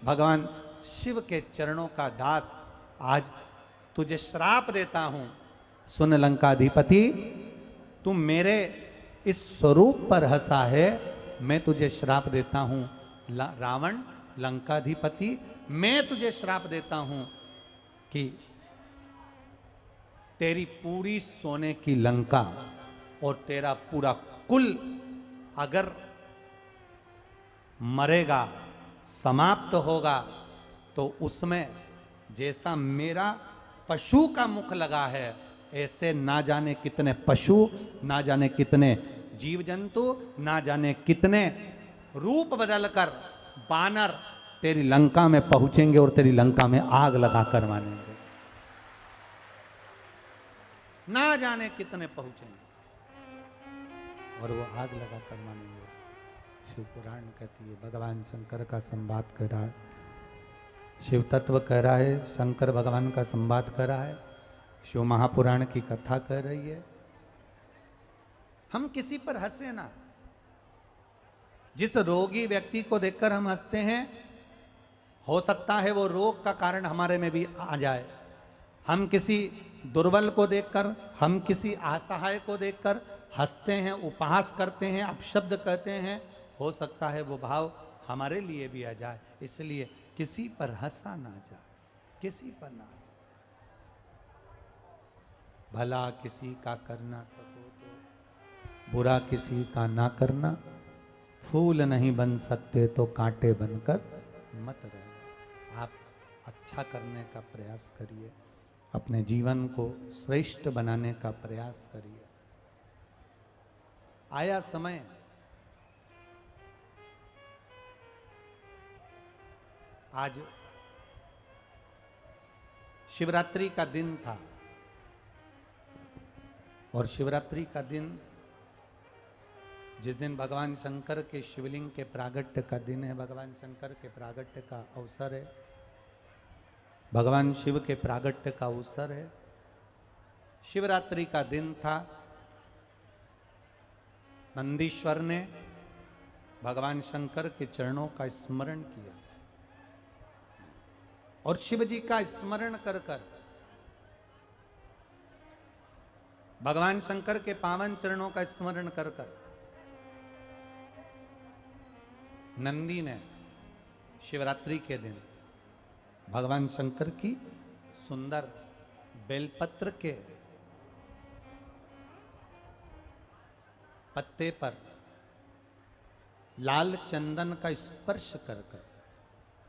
S1: भगवान शिव के चरणों का दास आज तुझे श्राप देता हूं। सुन लंकाधिपति, तुम मेरे इस स्वरूप पर हंसा है, मैं तुझे श्राप देता हूं। रावण, लंकाधिपति, मैं तुझे श्राप देता हूं कि तेरी पूरी सोने की लंका और तेरा पूरा कुल अगर मरेगा, समाप्त होगा, तो उसमें जैसा मेरा पशु का मुख लगा है, ऐसे ना जाने कितने पशु, ना जाने कितने जीव जंतु, ना जाने कितने रूप बदलकर बानर तेरी लंका में पहुंचेंगे और तेरी लंका में आग लगा कर मारेंगे, ना जाने कितने पहुंचेंगे और वो आग लगा कर मानेंगे। शिव पुराण कहती है, भगवान शंकर का संवाद कर रहा है, शिव तत्व कह रहा है, शंकर भगवान का संवाद कर रहा है, शिव महापुराण की कथा कह रही है। हम किसी पर हंसे ना। जिस रोगी व्यक्ति को देखकर हम हंसते हैं, हो सकता है वो रोग का कारण हमारे में भी आ जाए। हम किसी दुर्बल को देखकर, हम किसी असहाय को देखकर हंसते हैं, उपहास करते हैं, अपशब्द कहते हैं, हो सकता है वो भाव हमारे लिए भी आ जाए। इसलिए किसी पर हंसा ना जाए, किसी पर ना हंसा। भला किसी का करना सको तो बुरा किसी का ना करना, फूल नहीं बन सकते तो कांटे बनकर मत रहना। आप अच्छा करने का प्रयास करिए, अपने जीवन को श्रेष्ठ बनाने का प्रयास करिए। आया समय, आज शिवरात्रि का दिन था और शिवरात्रि का दिन, जिस दिन भगवान शंकर के शिवलिंग के प्रागट्य का दिन है, भगवान शंकर के प्रागट्य का अवसर है, भगवान शिव के प्रागट्य का अवसर है, शिवरात्रि का दिन था। नंदीश्वर ने भगवान शंकर के चरणों का स्मरण किया और शिव जी का स्मरण कर कर भगवान शंकर के पावन चरणों का स्मरण कर कर नंदी ने शिवरात्रि के दिन भगवान शंकर की सुंदर बेलपत्र के पत्ते पर लाल चंदन का स्पर्श कर कर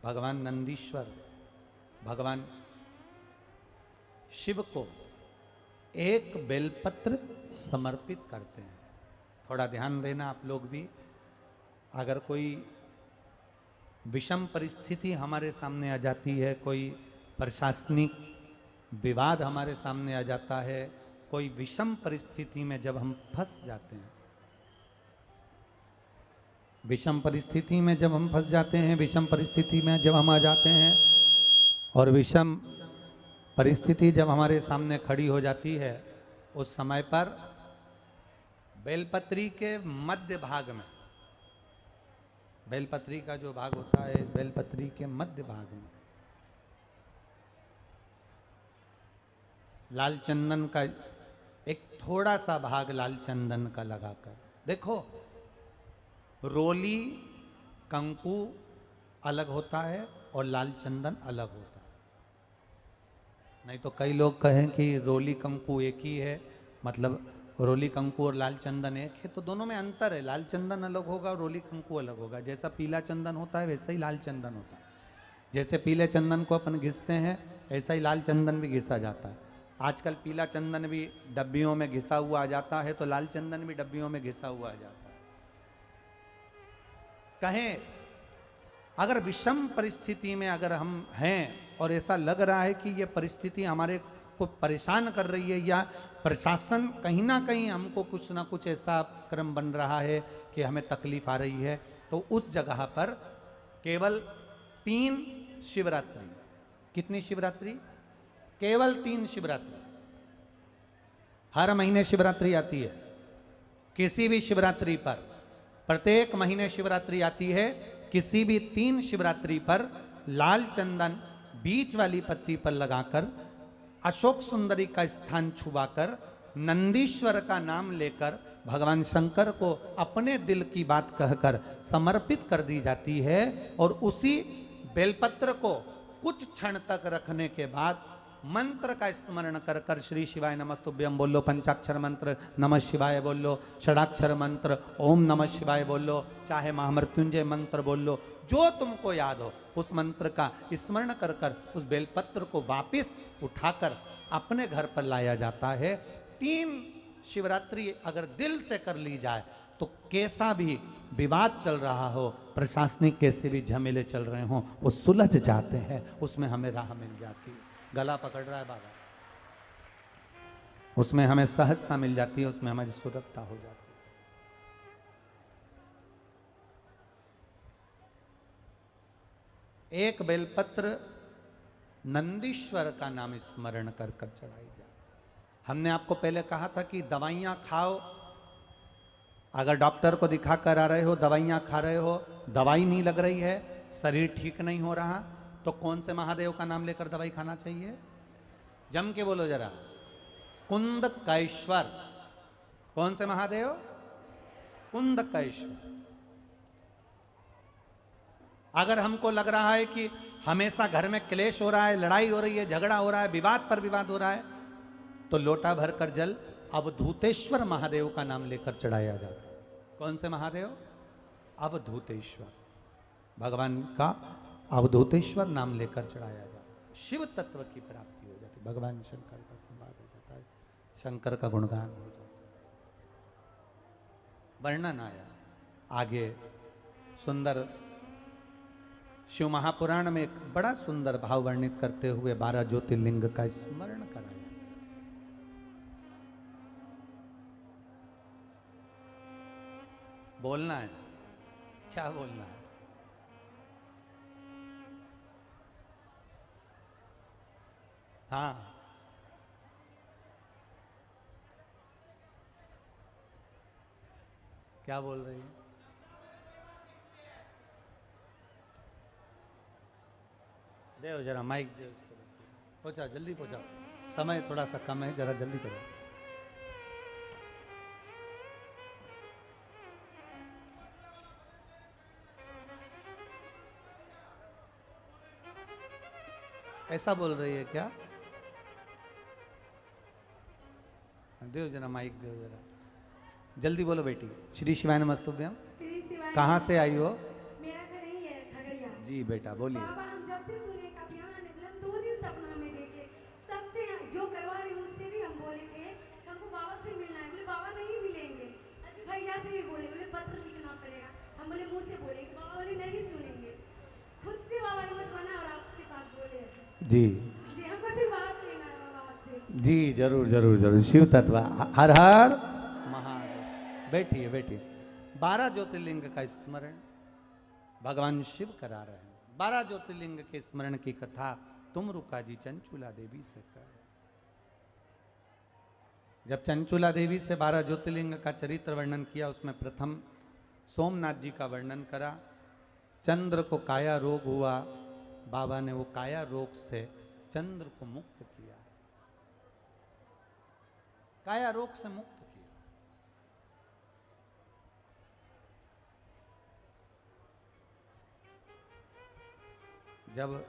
S1: भगवान नंदीश्वर भगवान शिव को एक बेलपत्र समर्पित करते हैं। थोड़ा ध्यान देना आप लोग भी, अगर कोई विषम परिस्थिति हमारे सामने आ जाती है, कोई प्रशासनिक विवाद हमारे सामने आ जाता है, कोई विषम परिस्थिति में जब हम फंस जाते हैं, विषम परिस्थिति में जब हम फंस जाते हैं, विषम परिस्थिति में जब हम आ जाते हैं और विषम परिस्थिति जब हमारे सामने खड़ी हो जाती है, उस समय पर बेलपत्री के मध्य भाग में, बेलपत्री का जो भाग होता है, इस बेलपत्री के मध्य भाग में लाल चंदन का एक थोड़ा सा भाग लाल चंदन का लगाकर, देखो रोली कंकु अलग होता है और लाल चंदन अलग होता है। नहीं तो कई लोग कहें कि रोली कंकु एक ही है, मतलब रोली कंकु और लाल चंदन एक है, तो दोनों में अंतर है। लाल चंदन अलग होगा और रोली कंकु अलग होगा। जैसा पीला चंदन होता है वैसा ही लाल चंदन होता है। जैसे पीले चंदन को अपन घिसते हैं, ऐसा ही लाल चंदन भी घिसा जाता है। आजकल पीला चंदन भी डब्बियों में घिसा हुआ आ जाता है, तो लाल चंदन भी डब्बियों में घिसा हुआ आ जाता है। कहें अगर विषम परिस्थिति में अगर हम हैं और ऐसा लग रहा है कि ये परिस्थिति हमारे को परेशान कर रही है, या प्रशासन कहीं ना कहीं हमको कुछ ना कुछ ऐसा क्रम बन रहा है कि हमें तकलीफ आ रही है, तो उस जगह पर केवल 3 शिवरात्रि, कितनी शिवरात्रि? केवल 3 शिवरात्रि। हर महीने शिवरात्रि आती है, किसी भी शिवरात्रि पर, प्रत्येक महीने शिवरात्रि आती है, किसी भी 3 शिवरात्रि पर लाल चंदन बीच वाली पत्ती पर लगाकर, अशोक सुंदरी का स्थान छुआकर, नंदीश्वर का नाम लेकर भगवान शंकर को अपने दिल की बात कहकर समर्पित कर दी जाती है। और उसी बेलपत्र को कुछ क्षण तक रखने के बाद मंत्र का स्मरण कर कर श्री शिवाय नमस्तुभ्यम बोलो, पंचाक्षर मंत्र नमः शिवाय बोलो, षडाक्षर मंत्र ओम नमः शिवाय बोलो, चाहे महामृत्युंजय मंत्र बोलो, जो तुमको याद हो उस मंत्र का स्मरण कर कर उस बेलपत्र को वापिस उठाकर अपने घर पर लाया जाता है। 3 शिवरात्रि अगर दिल से कर ली जाए तो कैसा भी विवाद चल रहा हो, प्रशासनिक कैसे भी झमेले चल रहे हों, वो सुलझ जाते हैं, उसमें हमें राह मिल जाती है। गला पकड़ रहा है बाबा, उसमें हमें सहजता मिल जाती है, उसमें हमारी सुरक्षा हो जाती है। एक बेलपत्र नंदीश्वर का नाम स्मरण कर कर चढ़ाई जाए। हमने आपको पहले कहा था कि दवाइयां खाओ, अगर डॉक्टर को दिखा कर आ रहे हो, दवाइयां खा रहे हो, दवाई नहीं लग रही है, शरीर ठीक नहीं हो रहा, तो कौन से महादेव का नाम लेकर दवाई खाना चाहिए? जम के बोलो जरा, कुंदकेश्वर। कौन से महादेव? कुंदकेश्वर। अगर हमको लग रहा है कि हमेशा घर में क्लेश हो रहा है, लड़ाई हो रही है, झगड़ा हो रहा है, विवाद पर विवाद हो रहा है, तो लोटा भर कर जल अवधूतेश्वर महादेव का नाम लेकर चढ़ाया जाता है। कौन से महादेव? अवधूतेश्वर। भगवान का अवधूतेश्वर नाम लेकर चढ़ाया जाता है, शिव तत्व की प्राप्ति हो जाती है, भगवान शंकर का संवाद हो जाता है, शंकर का गुणगान हो जाता है। वर्णन आया आगे सुंदर शिव महापुराण में, एक बड़ा सुंदर भाव वर्णित करते हुए 12 ज्योतिर्लिंग का स्मरण कराया। बोलना है, क्या बोलना है? हाँ, क्या बोल रही है? देव जरा माइक दे उसको, पहुंचाओ जल्दी पहुंचाओ, समय थोड़ा सा कम है, जरा जल्दी करो। ऐसा बोल रही है क्या? देव जरा माइक, देव जरा जल्दी बोलो बेटी। श्री शिवाय नमस्तुभ्यम।
S3: श्री शिवाय।
S1: कहाँ से आई हो?
S3: मेरा घर यही है खगड़िया।
S1: जी बेटा बोलिए।
S3: बाबा हम जब से सुने का यहाँ निकले, हम 2 दिन सपना में देखे, सबसे जो करवा रहे उनसे भी हम बोले थे कि हमको बाबा से मिलना है। बोले बाबा नहीं मिलेंगे। अभी भैया से भी बोले, बोले पत्र लिखना पड़ेगा। हम बोले मुँह से बोलेंगे, बाबा बोले नहीं सुनेंगे। खुद से बाबा हिम्मत बना और आपसे बात बोले।
S1: जी
S3: जी हमको सिर्फ बात लेना है बाबा आपसे।
S1: जी जरूर जरूर जरूर। शिव तत्व हर हर महादेव। बैठिए बैठिए। 12 ज्योतिर्लिंग का स्मरण भगवान शिव करा रहे हैं। 12 ज्योतिर्लिंग के स्मरण की कथा तुमरुका जी चंचूला देवी से कर। जब चंचूला देवी से 12 ज्योतिर्लिंग का चरित्र वर्णन किया, उसमें प्रथम सोमनाथ जी का वर्णन करा। चंद्र को काया रोग हुआ, बाबा ने वो काया रोग से चंद्र को मुक्त किया, काया रोग से मुक्त किया। जब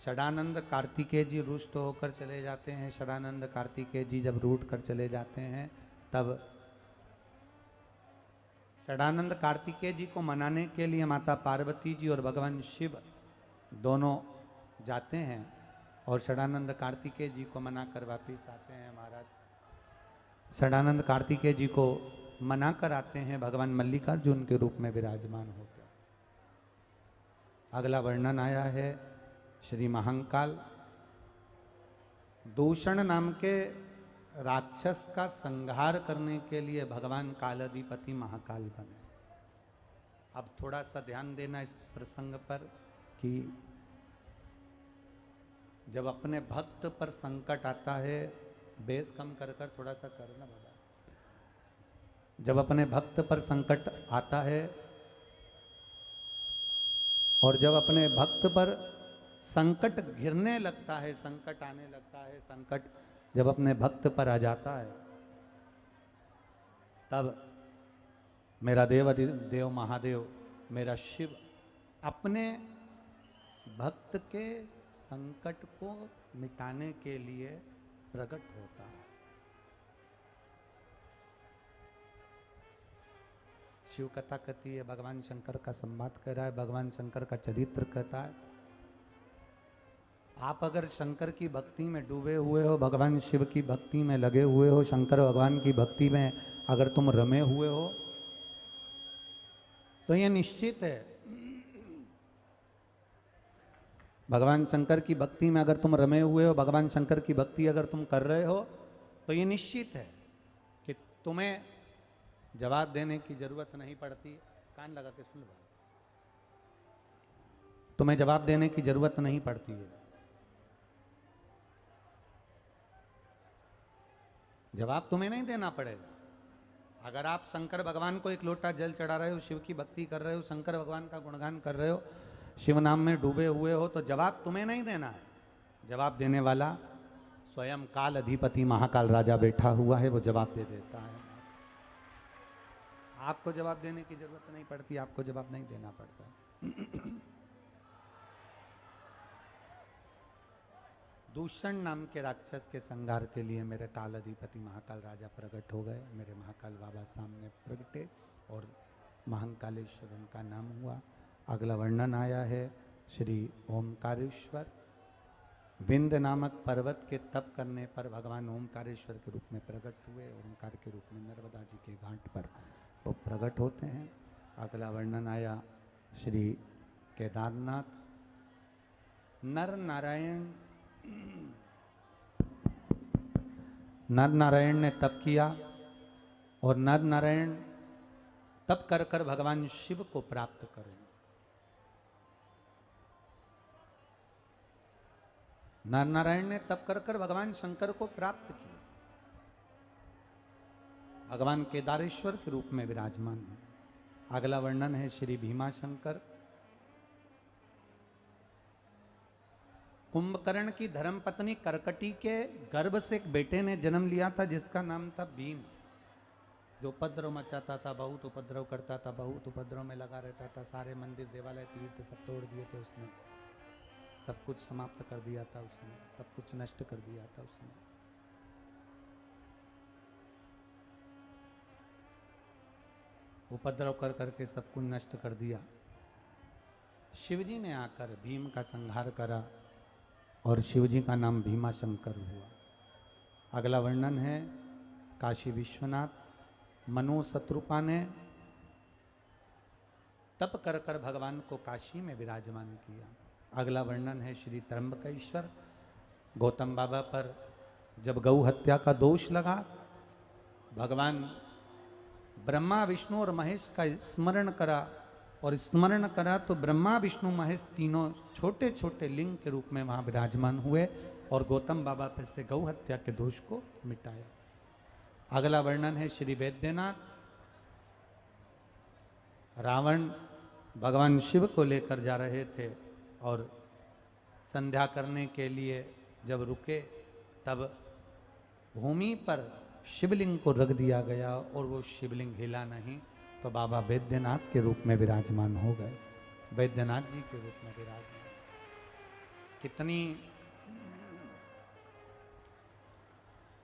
S1: षडानंद कार्तिकेय जी रुष्ट होकर चले जाते हैं, षडानंद कार्तिकेय जी जब रूठ कर चले जाते हैं, तब षडानंद कार्तिकेय जी को मनाने के लिए माता पार्वती जी और भगवान शिव दोनों जाते हैं और षडानंद कार्तिकेय जी को मनाकर वापिस आते हैं। महाराज षडानंद कार्तिकेय जी को मनाकर आते हैं, भगवान मल्लिकार्जुन के रूप में विराजमान होते हैं। अगला वर्णन आया है श्री महाकाल। दूषण नाम के राक्षस का संहार करने के लिए भगवान कालाधिपति महाकाल बने। अब थोड़ा सा ध्यान देना इस प्रसंग पर कि जब अपने भक्त पर संकट आता है, बेस कम कर कर थोड़ा सा करना बाबा। जब अपने भक्त पर संकट आता है और जब अपने भक्त पर संकट घिरने लगता है, संकट आने लगता है, संकट जब अपने भक्त पर आ जाता है, तब मेरा देव महादेव, मेरा शिव अपने भक्त के संकट को मिटाने के लिए प्रकट होता है। शिव कथा कहती है, भगवान शंकर का संवाद कर रहा है, भगवान शंकर का चरित्र कहता है। आप अगर शंकर की भक्ति में डूबे हुए हो, भगवान शिव की भक्ति में लगे हुए हो, शंकर भगवान की भक्ति में अगर तुम रमे हुए हो, तो यह निश्चित है, भगवान शंकर की भक्ति में अगर तुम रमे हुए हो, भगवान शंकर की भक्ति अगर तुम कर रहे हो, तो ये निश्चित है कि तुम्हें जवाब देने की जरूरत नहीं पड़ती। कान लगा के सुन लो, तुम्हें जवाब देने की जरूरत नहीं पड़ती है। जवाब तुम्हें नहीं देना पड़ेगा। अगर आप शंकर भगवान को एक लोटा जल चढ़ा रहे हो, शिव की भक्ति कर रहे हो, शंकर भगवान का गुणगान कर रहे हो, शिव नाम में डूबे हुए हो, तो जवाब तुम्हें नहीं देना है। जवाब देने वाला स्वयं काल अधिपति महाकाल राजा बैठा हुआ है, वो जवाब दे देता है। आपको जवाब देने की जरूरत नहीं पड़ती, आपको जवाब नहीं देना पड़ता। दूषण नाम के राक्षस के संहार के लिए मेरे काल अधिपति महाकाल राजा प्रकट हो गए। मेरे महाकाल बाबा सामने प्रगटे और महाकालेश्वर उनका नाम हुआ। अगला वर्णन आया है श्री ओमकारेश्वर। विंध्य नामक पर्वत के तप करने पर भगवान ओमकारेश्वर के रूप में प्रकट हुए। ओमकार के रूप में नर्मदा जी के घाट पर वो प्रकट होते हैं। अगला वर्णन आया श्री केदारनाथ। नर नारायण ने तप किया और नर नारायण तप कर कर भगवान शिव को प्राप्त करें। नर नारायण ने तप कर कर भगवान शंकर को प्राप्त किया। भगवान केदारेश्वर के रूप में विराजमान है। अगला वर्णन है श्री भीमा शंकर। कुंभकर्ण की धर्मपत्नी करकटी के गर्भ से एक बेटे ने जन्म लिया था जिसका नाम था भीम, जो उपद्रव मचाता था, बहुत उपद्रव करता था, बहुत उपद्रव में लगा रहता था। सारे मंदिर देवालय तीर्थ सब तोड़ दिए थे उसने, सब कुछ समाप्त कर दिया था उसने, सब कुछ नष्ट कर दिया था उसने। उपद्रव कर करके सब कुछ नष्ट कर दिया। शिवजी ने आकर भीम का संहार करा और शिवजी का नाम भीमाशंकर हुआ। अगला वर्णन है काशी विश्वनाथ मनु शत्रुपा ने तप कर कर भगवान को काशी में विराजमान किया। अगला वर्णन है श्री त्र्यंबकेश्वर गौतम बाबा पर जब गौ हत्या का दोष लगा, भगवान ब्रह्मा विष्णु और महेश का स्मरण करा, और स्मरण करा तो ब्रह्मा विष्णु महेश तीनों छोटे छोटे लिंग के रूप में वहां विराजमान हुए और गौतम बाबा पर से गौ हत्या के दोष को मिटाया। अगला वर्णन है श्री वैद्यनाथ। रावण भगवान शिव को लेकर जा रहे थे और संध्या करने के लिए जब रुके तब भूमि पर शिवलिंग को रख दिया गया और वो शिवलिंग हिला नहीं, तो बाबा वैद्यनाथ के रूप में विराजमान हो गए, वैद्यनाथ जी के रूप में विराजमान।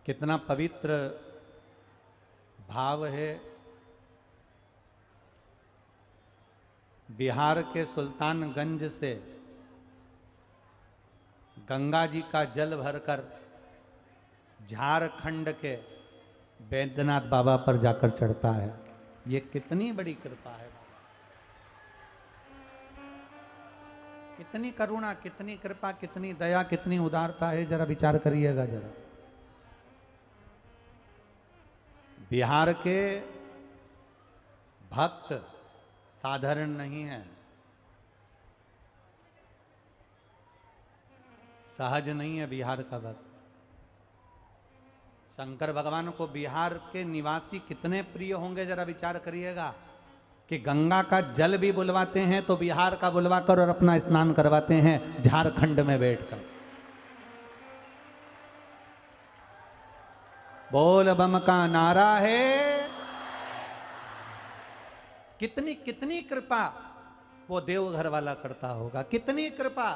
S1: कितना पवित्र भाव है। बिहार के सुल्तानगंज से गंगा जी का जल भरकर झारखंड के वैद्यनाथ बाबा पर जाकर चढ़ता है। ये कितनी बड़ी कृपा है बाबा, कितनी करुणा, कितनी कृपा, कितनी दया, कितनी उदारता है, जरा विचार करिएगा जरा। बिहार के भक्त साधारण नहीं है, सहज नहीं है बिहार का भक्त। शंकर भगवान को बिहार के निवासी कितने प्रिय होंगे, जरा विचार करिएगा कि गंगा का जल भी बुलवाते हैं तो बिहार का बुलवाकर और अपना स्नान करवाते हैं झारखंड में बैठकर। बोल बम का नारा है। कितनी कितनी कृपा वो देवघर वाला करता होगा, कितनी कृपा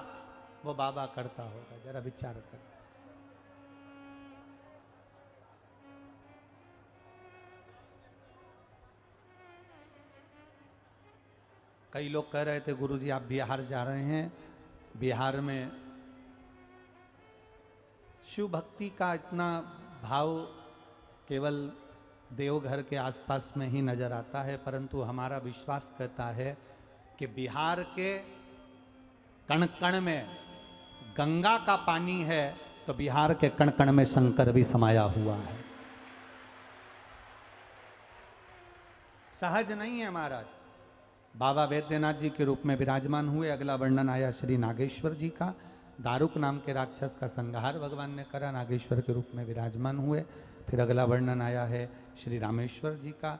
S1: वो बाबा करता होगा, जरा विचार कर। कई लोग कह रहे थे गुरुजी आप बिहार जा रहे हैं, बिहार में शिव भक्ति का इतना भाव केवल देवघर के आसपास में ही नजर आता है, परंतु हमारा विश्वास कहता है कि बिहार के कण कण में गंगा का पानी है तो बिहार के कण कण में शंकर भी समाया हुआ है। सहज नहीं है महाराज। बाबा वैद्यनाथ जी के रूप में विराजमान हुए। अगला वर्णन आया श्री नागेश्वर जी का। दारुक नाम के राक्षस का संहार भगवान ने करा, नागेश्वर के रूप में विराजमान हुए। फिर अगला वर्णन आया है श्री रामेश्वर जी का।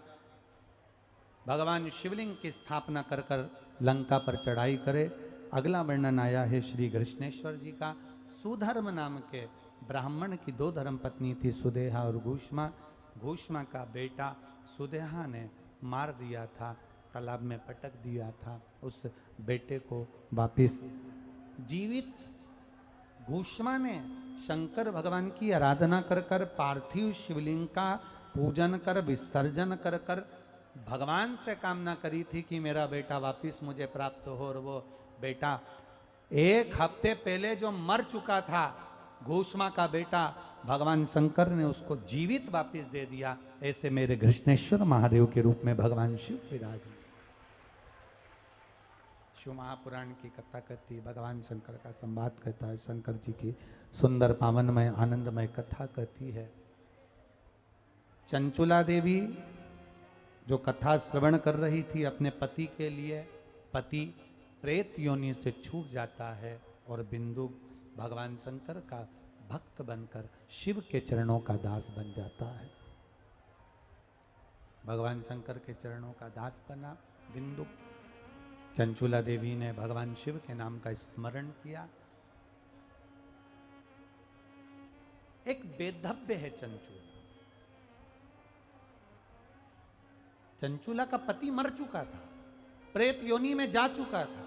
S1: भगवान शिवलिंग की स्थापना कर कर लंका पर चढ़ाई करे। अगला वर्णन आया है श्री कृष्णेश्वर जी का। सुधर्म नाम के ब्राह्मण की दो धर्मपत्नी थी, सुदेहा और घूष्मा। घूष्मा का बेटा सुदेहा ने मार दिया था, तालाब में पटक दिया था। उस बेटे को वापिस जीवित घूष्मा ने शंकर भगवान की आराधना कर कर पार्थिव शिवलिंग का पूजन कर विसर्जन कर कर भगवान से कामना करी थी कि मेरा बेटा वापिस मुझे प्राप्त हो। और वो बेटा एक हफ्ते पहले जो मर चुका था, घूष्मा का बेटा, भगवान शंकर ने उसको जीवित वापिस दे दिया। ऐसे मेरे कृष्णेश्वर महादेव के रूप में भगवान शिव विराज। शिव महापुराण की कथा कहती, भगवान शंकर का संवाद कहता है, शंकर जी की सुंदर पावनमय आनंदमय कथा कहती है। चंचुला देवी जो कथा श्रवण कर रही थी अपने पति के लिए, पति प्रेत योनि से छूट जाता है और बिंदु भगवान शंकर का भक्त बनकर शिव के चरणों का दास बन जाता है। भगवान शंकर के चरणों का दास बना बिंदु। चंचुला देवी ने भगवान शिव के नाम का स्मरण किया एक बेधव्य है चंचूला। चंचूला का पति मर चुका था, प्रेत योनि में जा चुका था।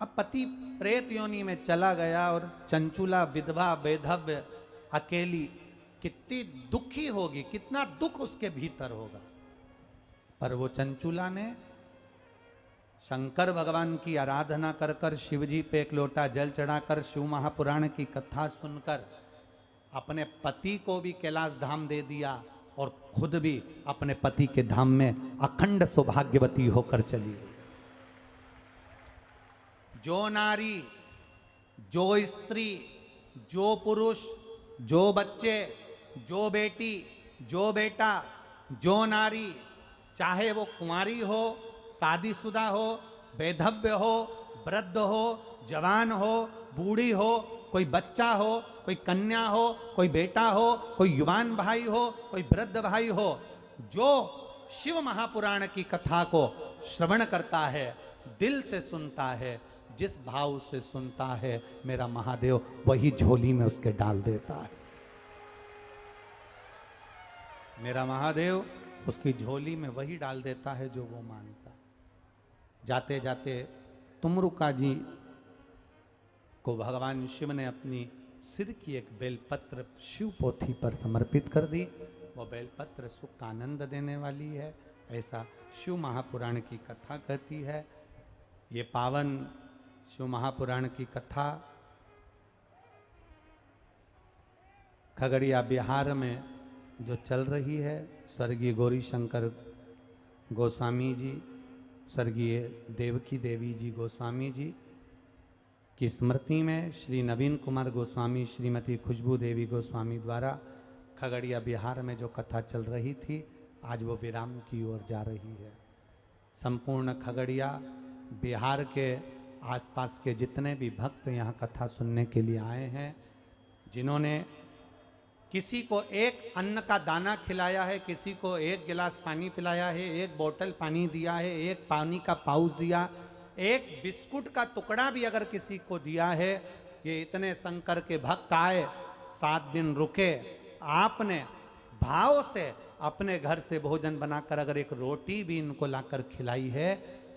S1: अब पति प्रेत योनि में चला गया और चंचूला विधवा बेधव्य अकेली कितनी दुखी होगी, कितना दुख उसके भीतर होगा। पर वो चंचूला ने शंकर भगवान की आराधना कर कर, शिव जी पे एक लोटा जल चढ़ाकर, शिव महापुराण की कथा सुनकर अपने पति को भी कैलाश धाम दे दिया और खुद भी अपने पति के धाम में अखंड सौभाग्यवती होकर चली गई। जो नारी, जो स्त्री, जो पुरुष, जो बच्चे, जो बेटी, जो बेटा, जो नारी, चाहे वो कुंवारी हो, शादीशुदा हो, बेधव्य हो, वृद्ध हो, जवान हो, बूढ़ी हो, कोई बच्चा हो, कोई कन्या हो, कोई बेटा हो, कोई युवान भाई हो, कोई वृद्ध भाई हो, जो शिव महापुराण की कथा को श्रवण करता है, दिल से सुनता है, जिस भाव से सुनता है, मेरा महादेव वही झोली में उसके डाल देता है। मेरा महादेव उसकी झोली में वही डाल देता है जो वो मांगता। जाते जाते तुमरुका जी को भगवान शिव ने अपनी सिर की एक बेलपत्र शिव पोथी पर समर्पित कर दी। वो बेलपत्र सुख का आनंद देने वाली है, ऐसा शिव महापुराण की कथा कहती है। ये पावन शिव महापुराण की कथा खगड़िया बिहार में जो चल रही है, स्वर्गीय गौरी शंकर गोस्वामी जी, स्वर्गीय देवकी देवी जी गोस्वामी जी की स्मृति में श्री नवीन कुमार गोस्वामी, श्रीमती खुशबू देवी गोस्वामी द्वारा खगड़िया बिहार में जो कथा चल रही थी, आज वो विराम की ओर जा रही है। संपूर्ण खगड़िया बिहार के आसपास के जितने भी भक्त यहाँ कथा सुनने के लिए आए हैं, जिन्होंने किसी को एक अन्न का दाना खिलाया है, किसी को एक गिलास पानी पिलाया है, एक बोतल पानी दिया है, एक पानी का पाउच दिया, एक बिस्कुट का टुकड़ा भी अगर किसी को दिया है, ये इतने शंकर के भक्त आए, 7 दिन रुके, आपने भाव से अपने घर से भोजन बनाकर अगर एक रोटी भी इनको लाकर खिलाई है,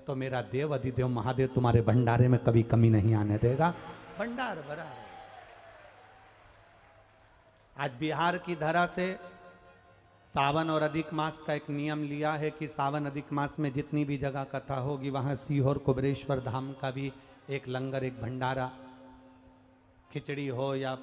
S1: तो मेरा देव अधिदेव महादेव तुम्हारे भंडारे में कभी कमी नहीं आने देगा। भंडार भरा है। आज बिहार की धरा से सावन और अधिक मास का एक नियम लिया है कि सावन अधिक मास में जितनी भी जगह कथा होगी, वहाँ सीहोर कुबरेश्वर धाम का भी एक लंगर, एक भंडारा, खिचड़ी हो या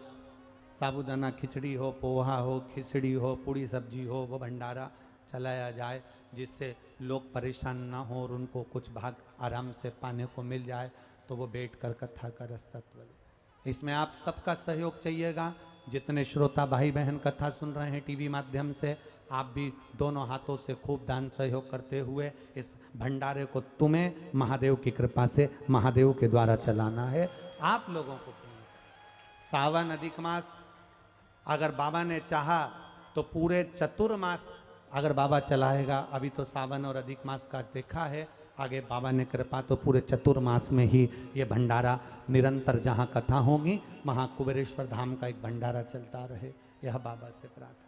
S1: साबूदाना खिचड़ी हो, पोहा हो, खिचड़ी हो, पूड़ी सब्जी हो, वो भंडारा चलाया जाए, जिससे लोग परेशान ना हो और उनको कुछ भाग आराम से पाने को मिल जाए, तो वो बैठकर कथा का रसतत्व ले। इसमें आप सबका सहयोग चाहिएगा। जितने श्रोता भाई बहन कथा सुन रहे हैं टीवी माध्यम से, आप भी दोनों हाथों से खूब दान सहयोग करते हुए इस भंडारे को तुम्हें महादेव की कृपा से महादेव के द्वारा चलाना है। आप लोगों को सावन अधिक मास अगर बाबा ने चाहा तो पूरे चतुर्मास अगर बाबा चलाएगा। अभी तो सावन और अधिक मास का देखा है, आगे बाबा ने कृपा तो पूरे चतुर्मास में ही ये भंडारा निरंतर जहाँ कथा होगी वहाँ कुबेरेश्वर धाम का एक भंडारा चलता रहे, यह बाबा से प्रार्थना।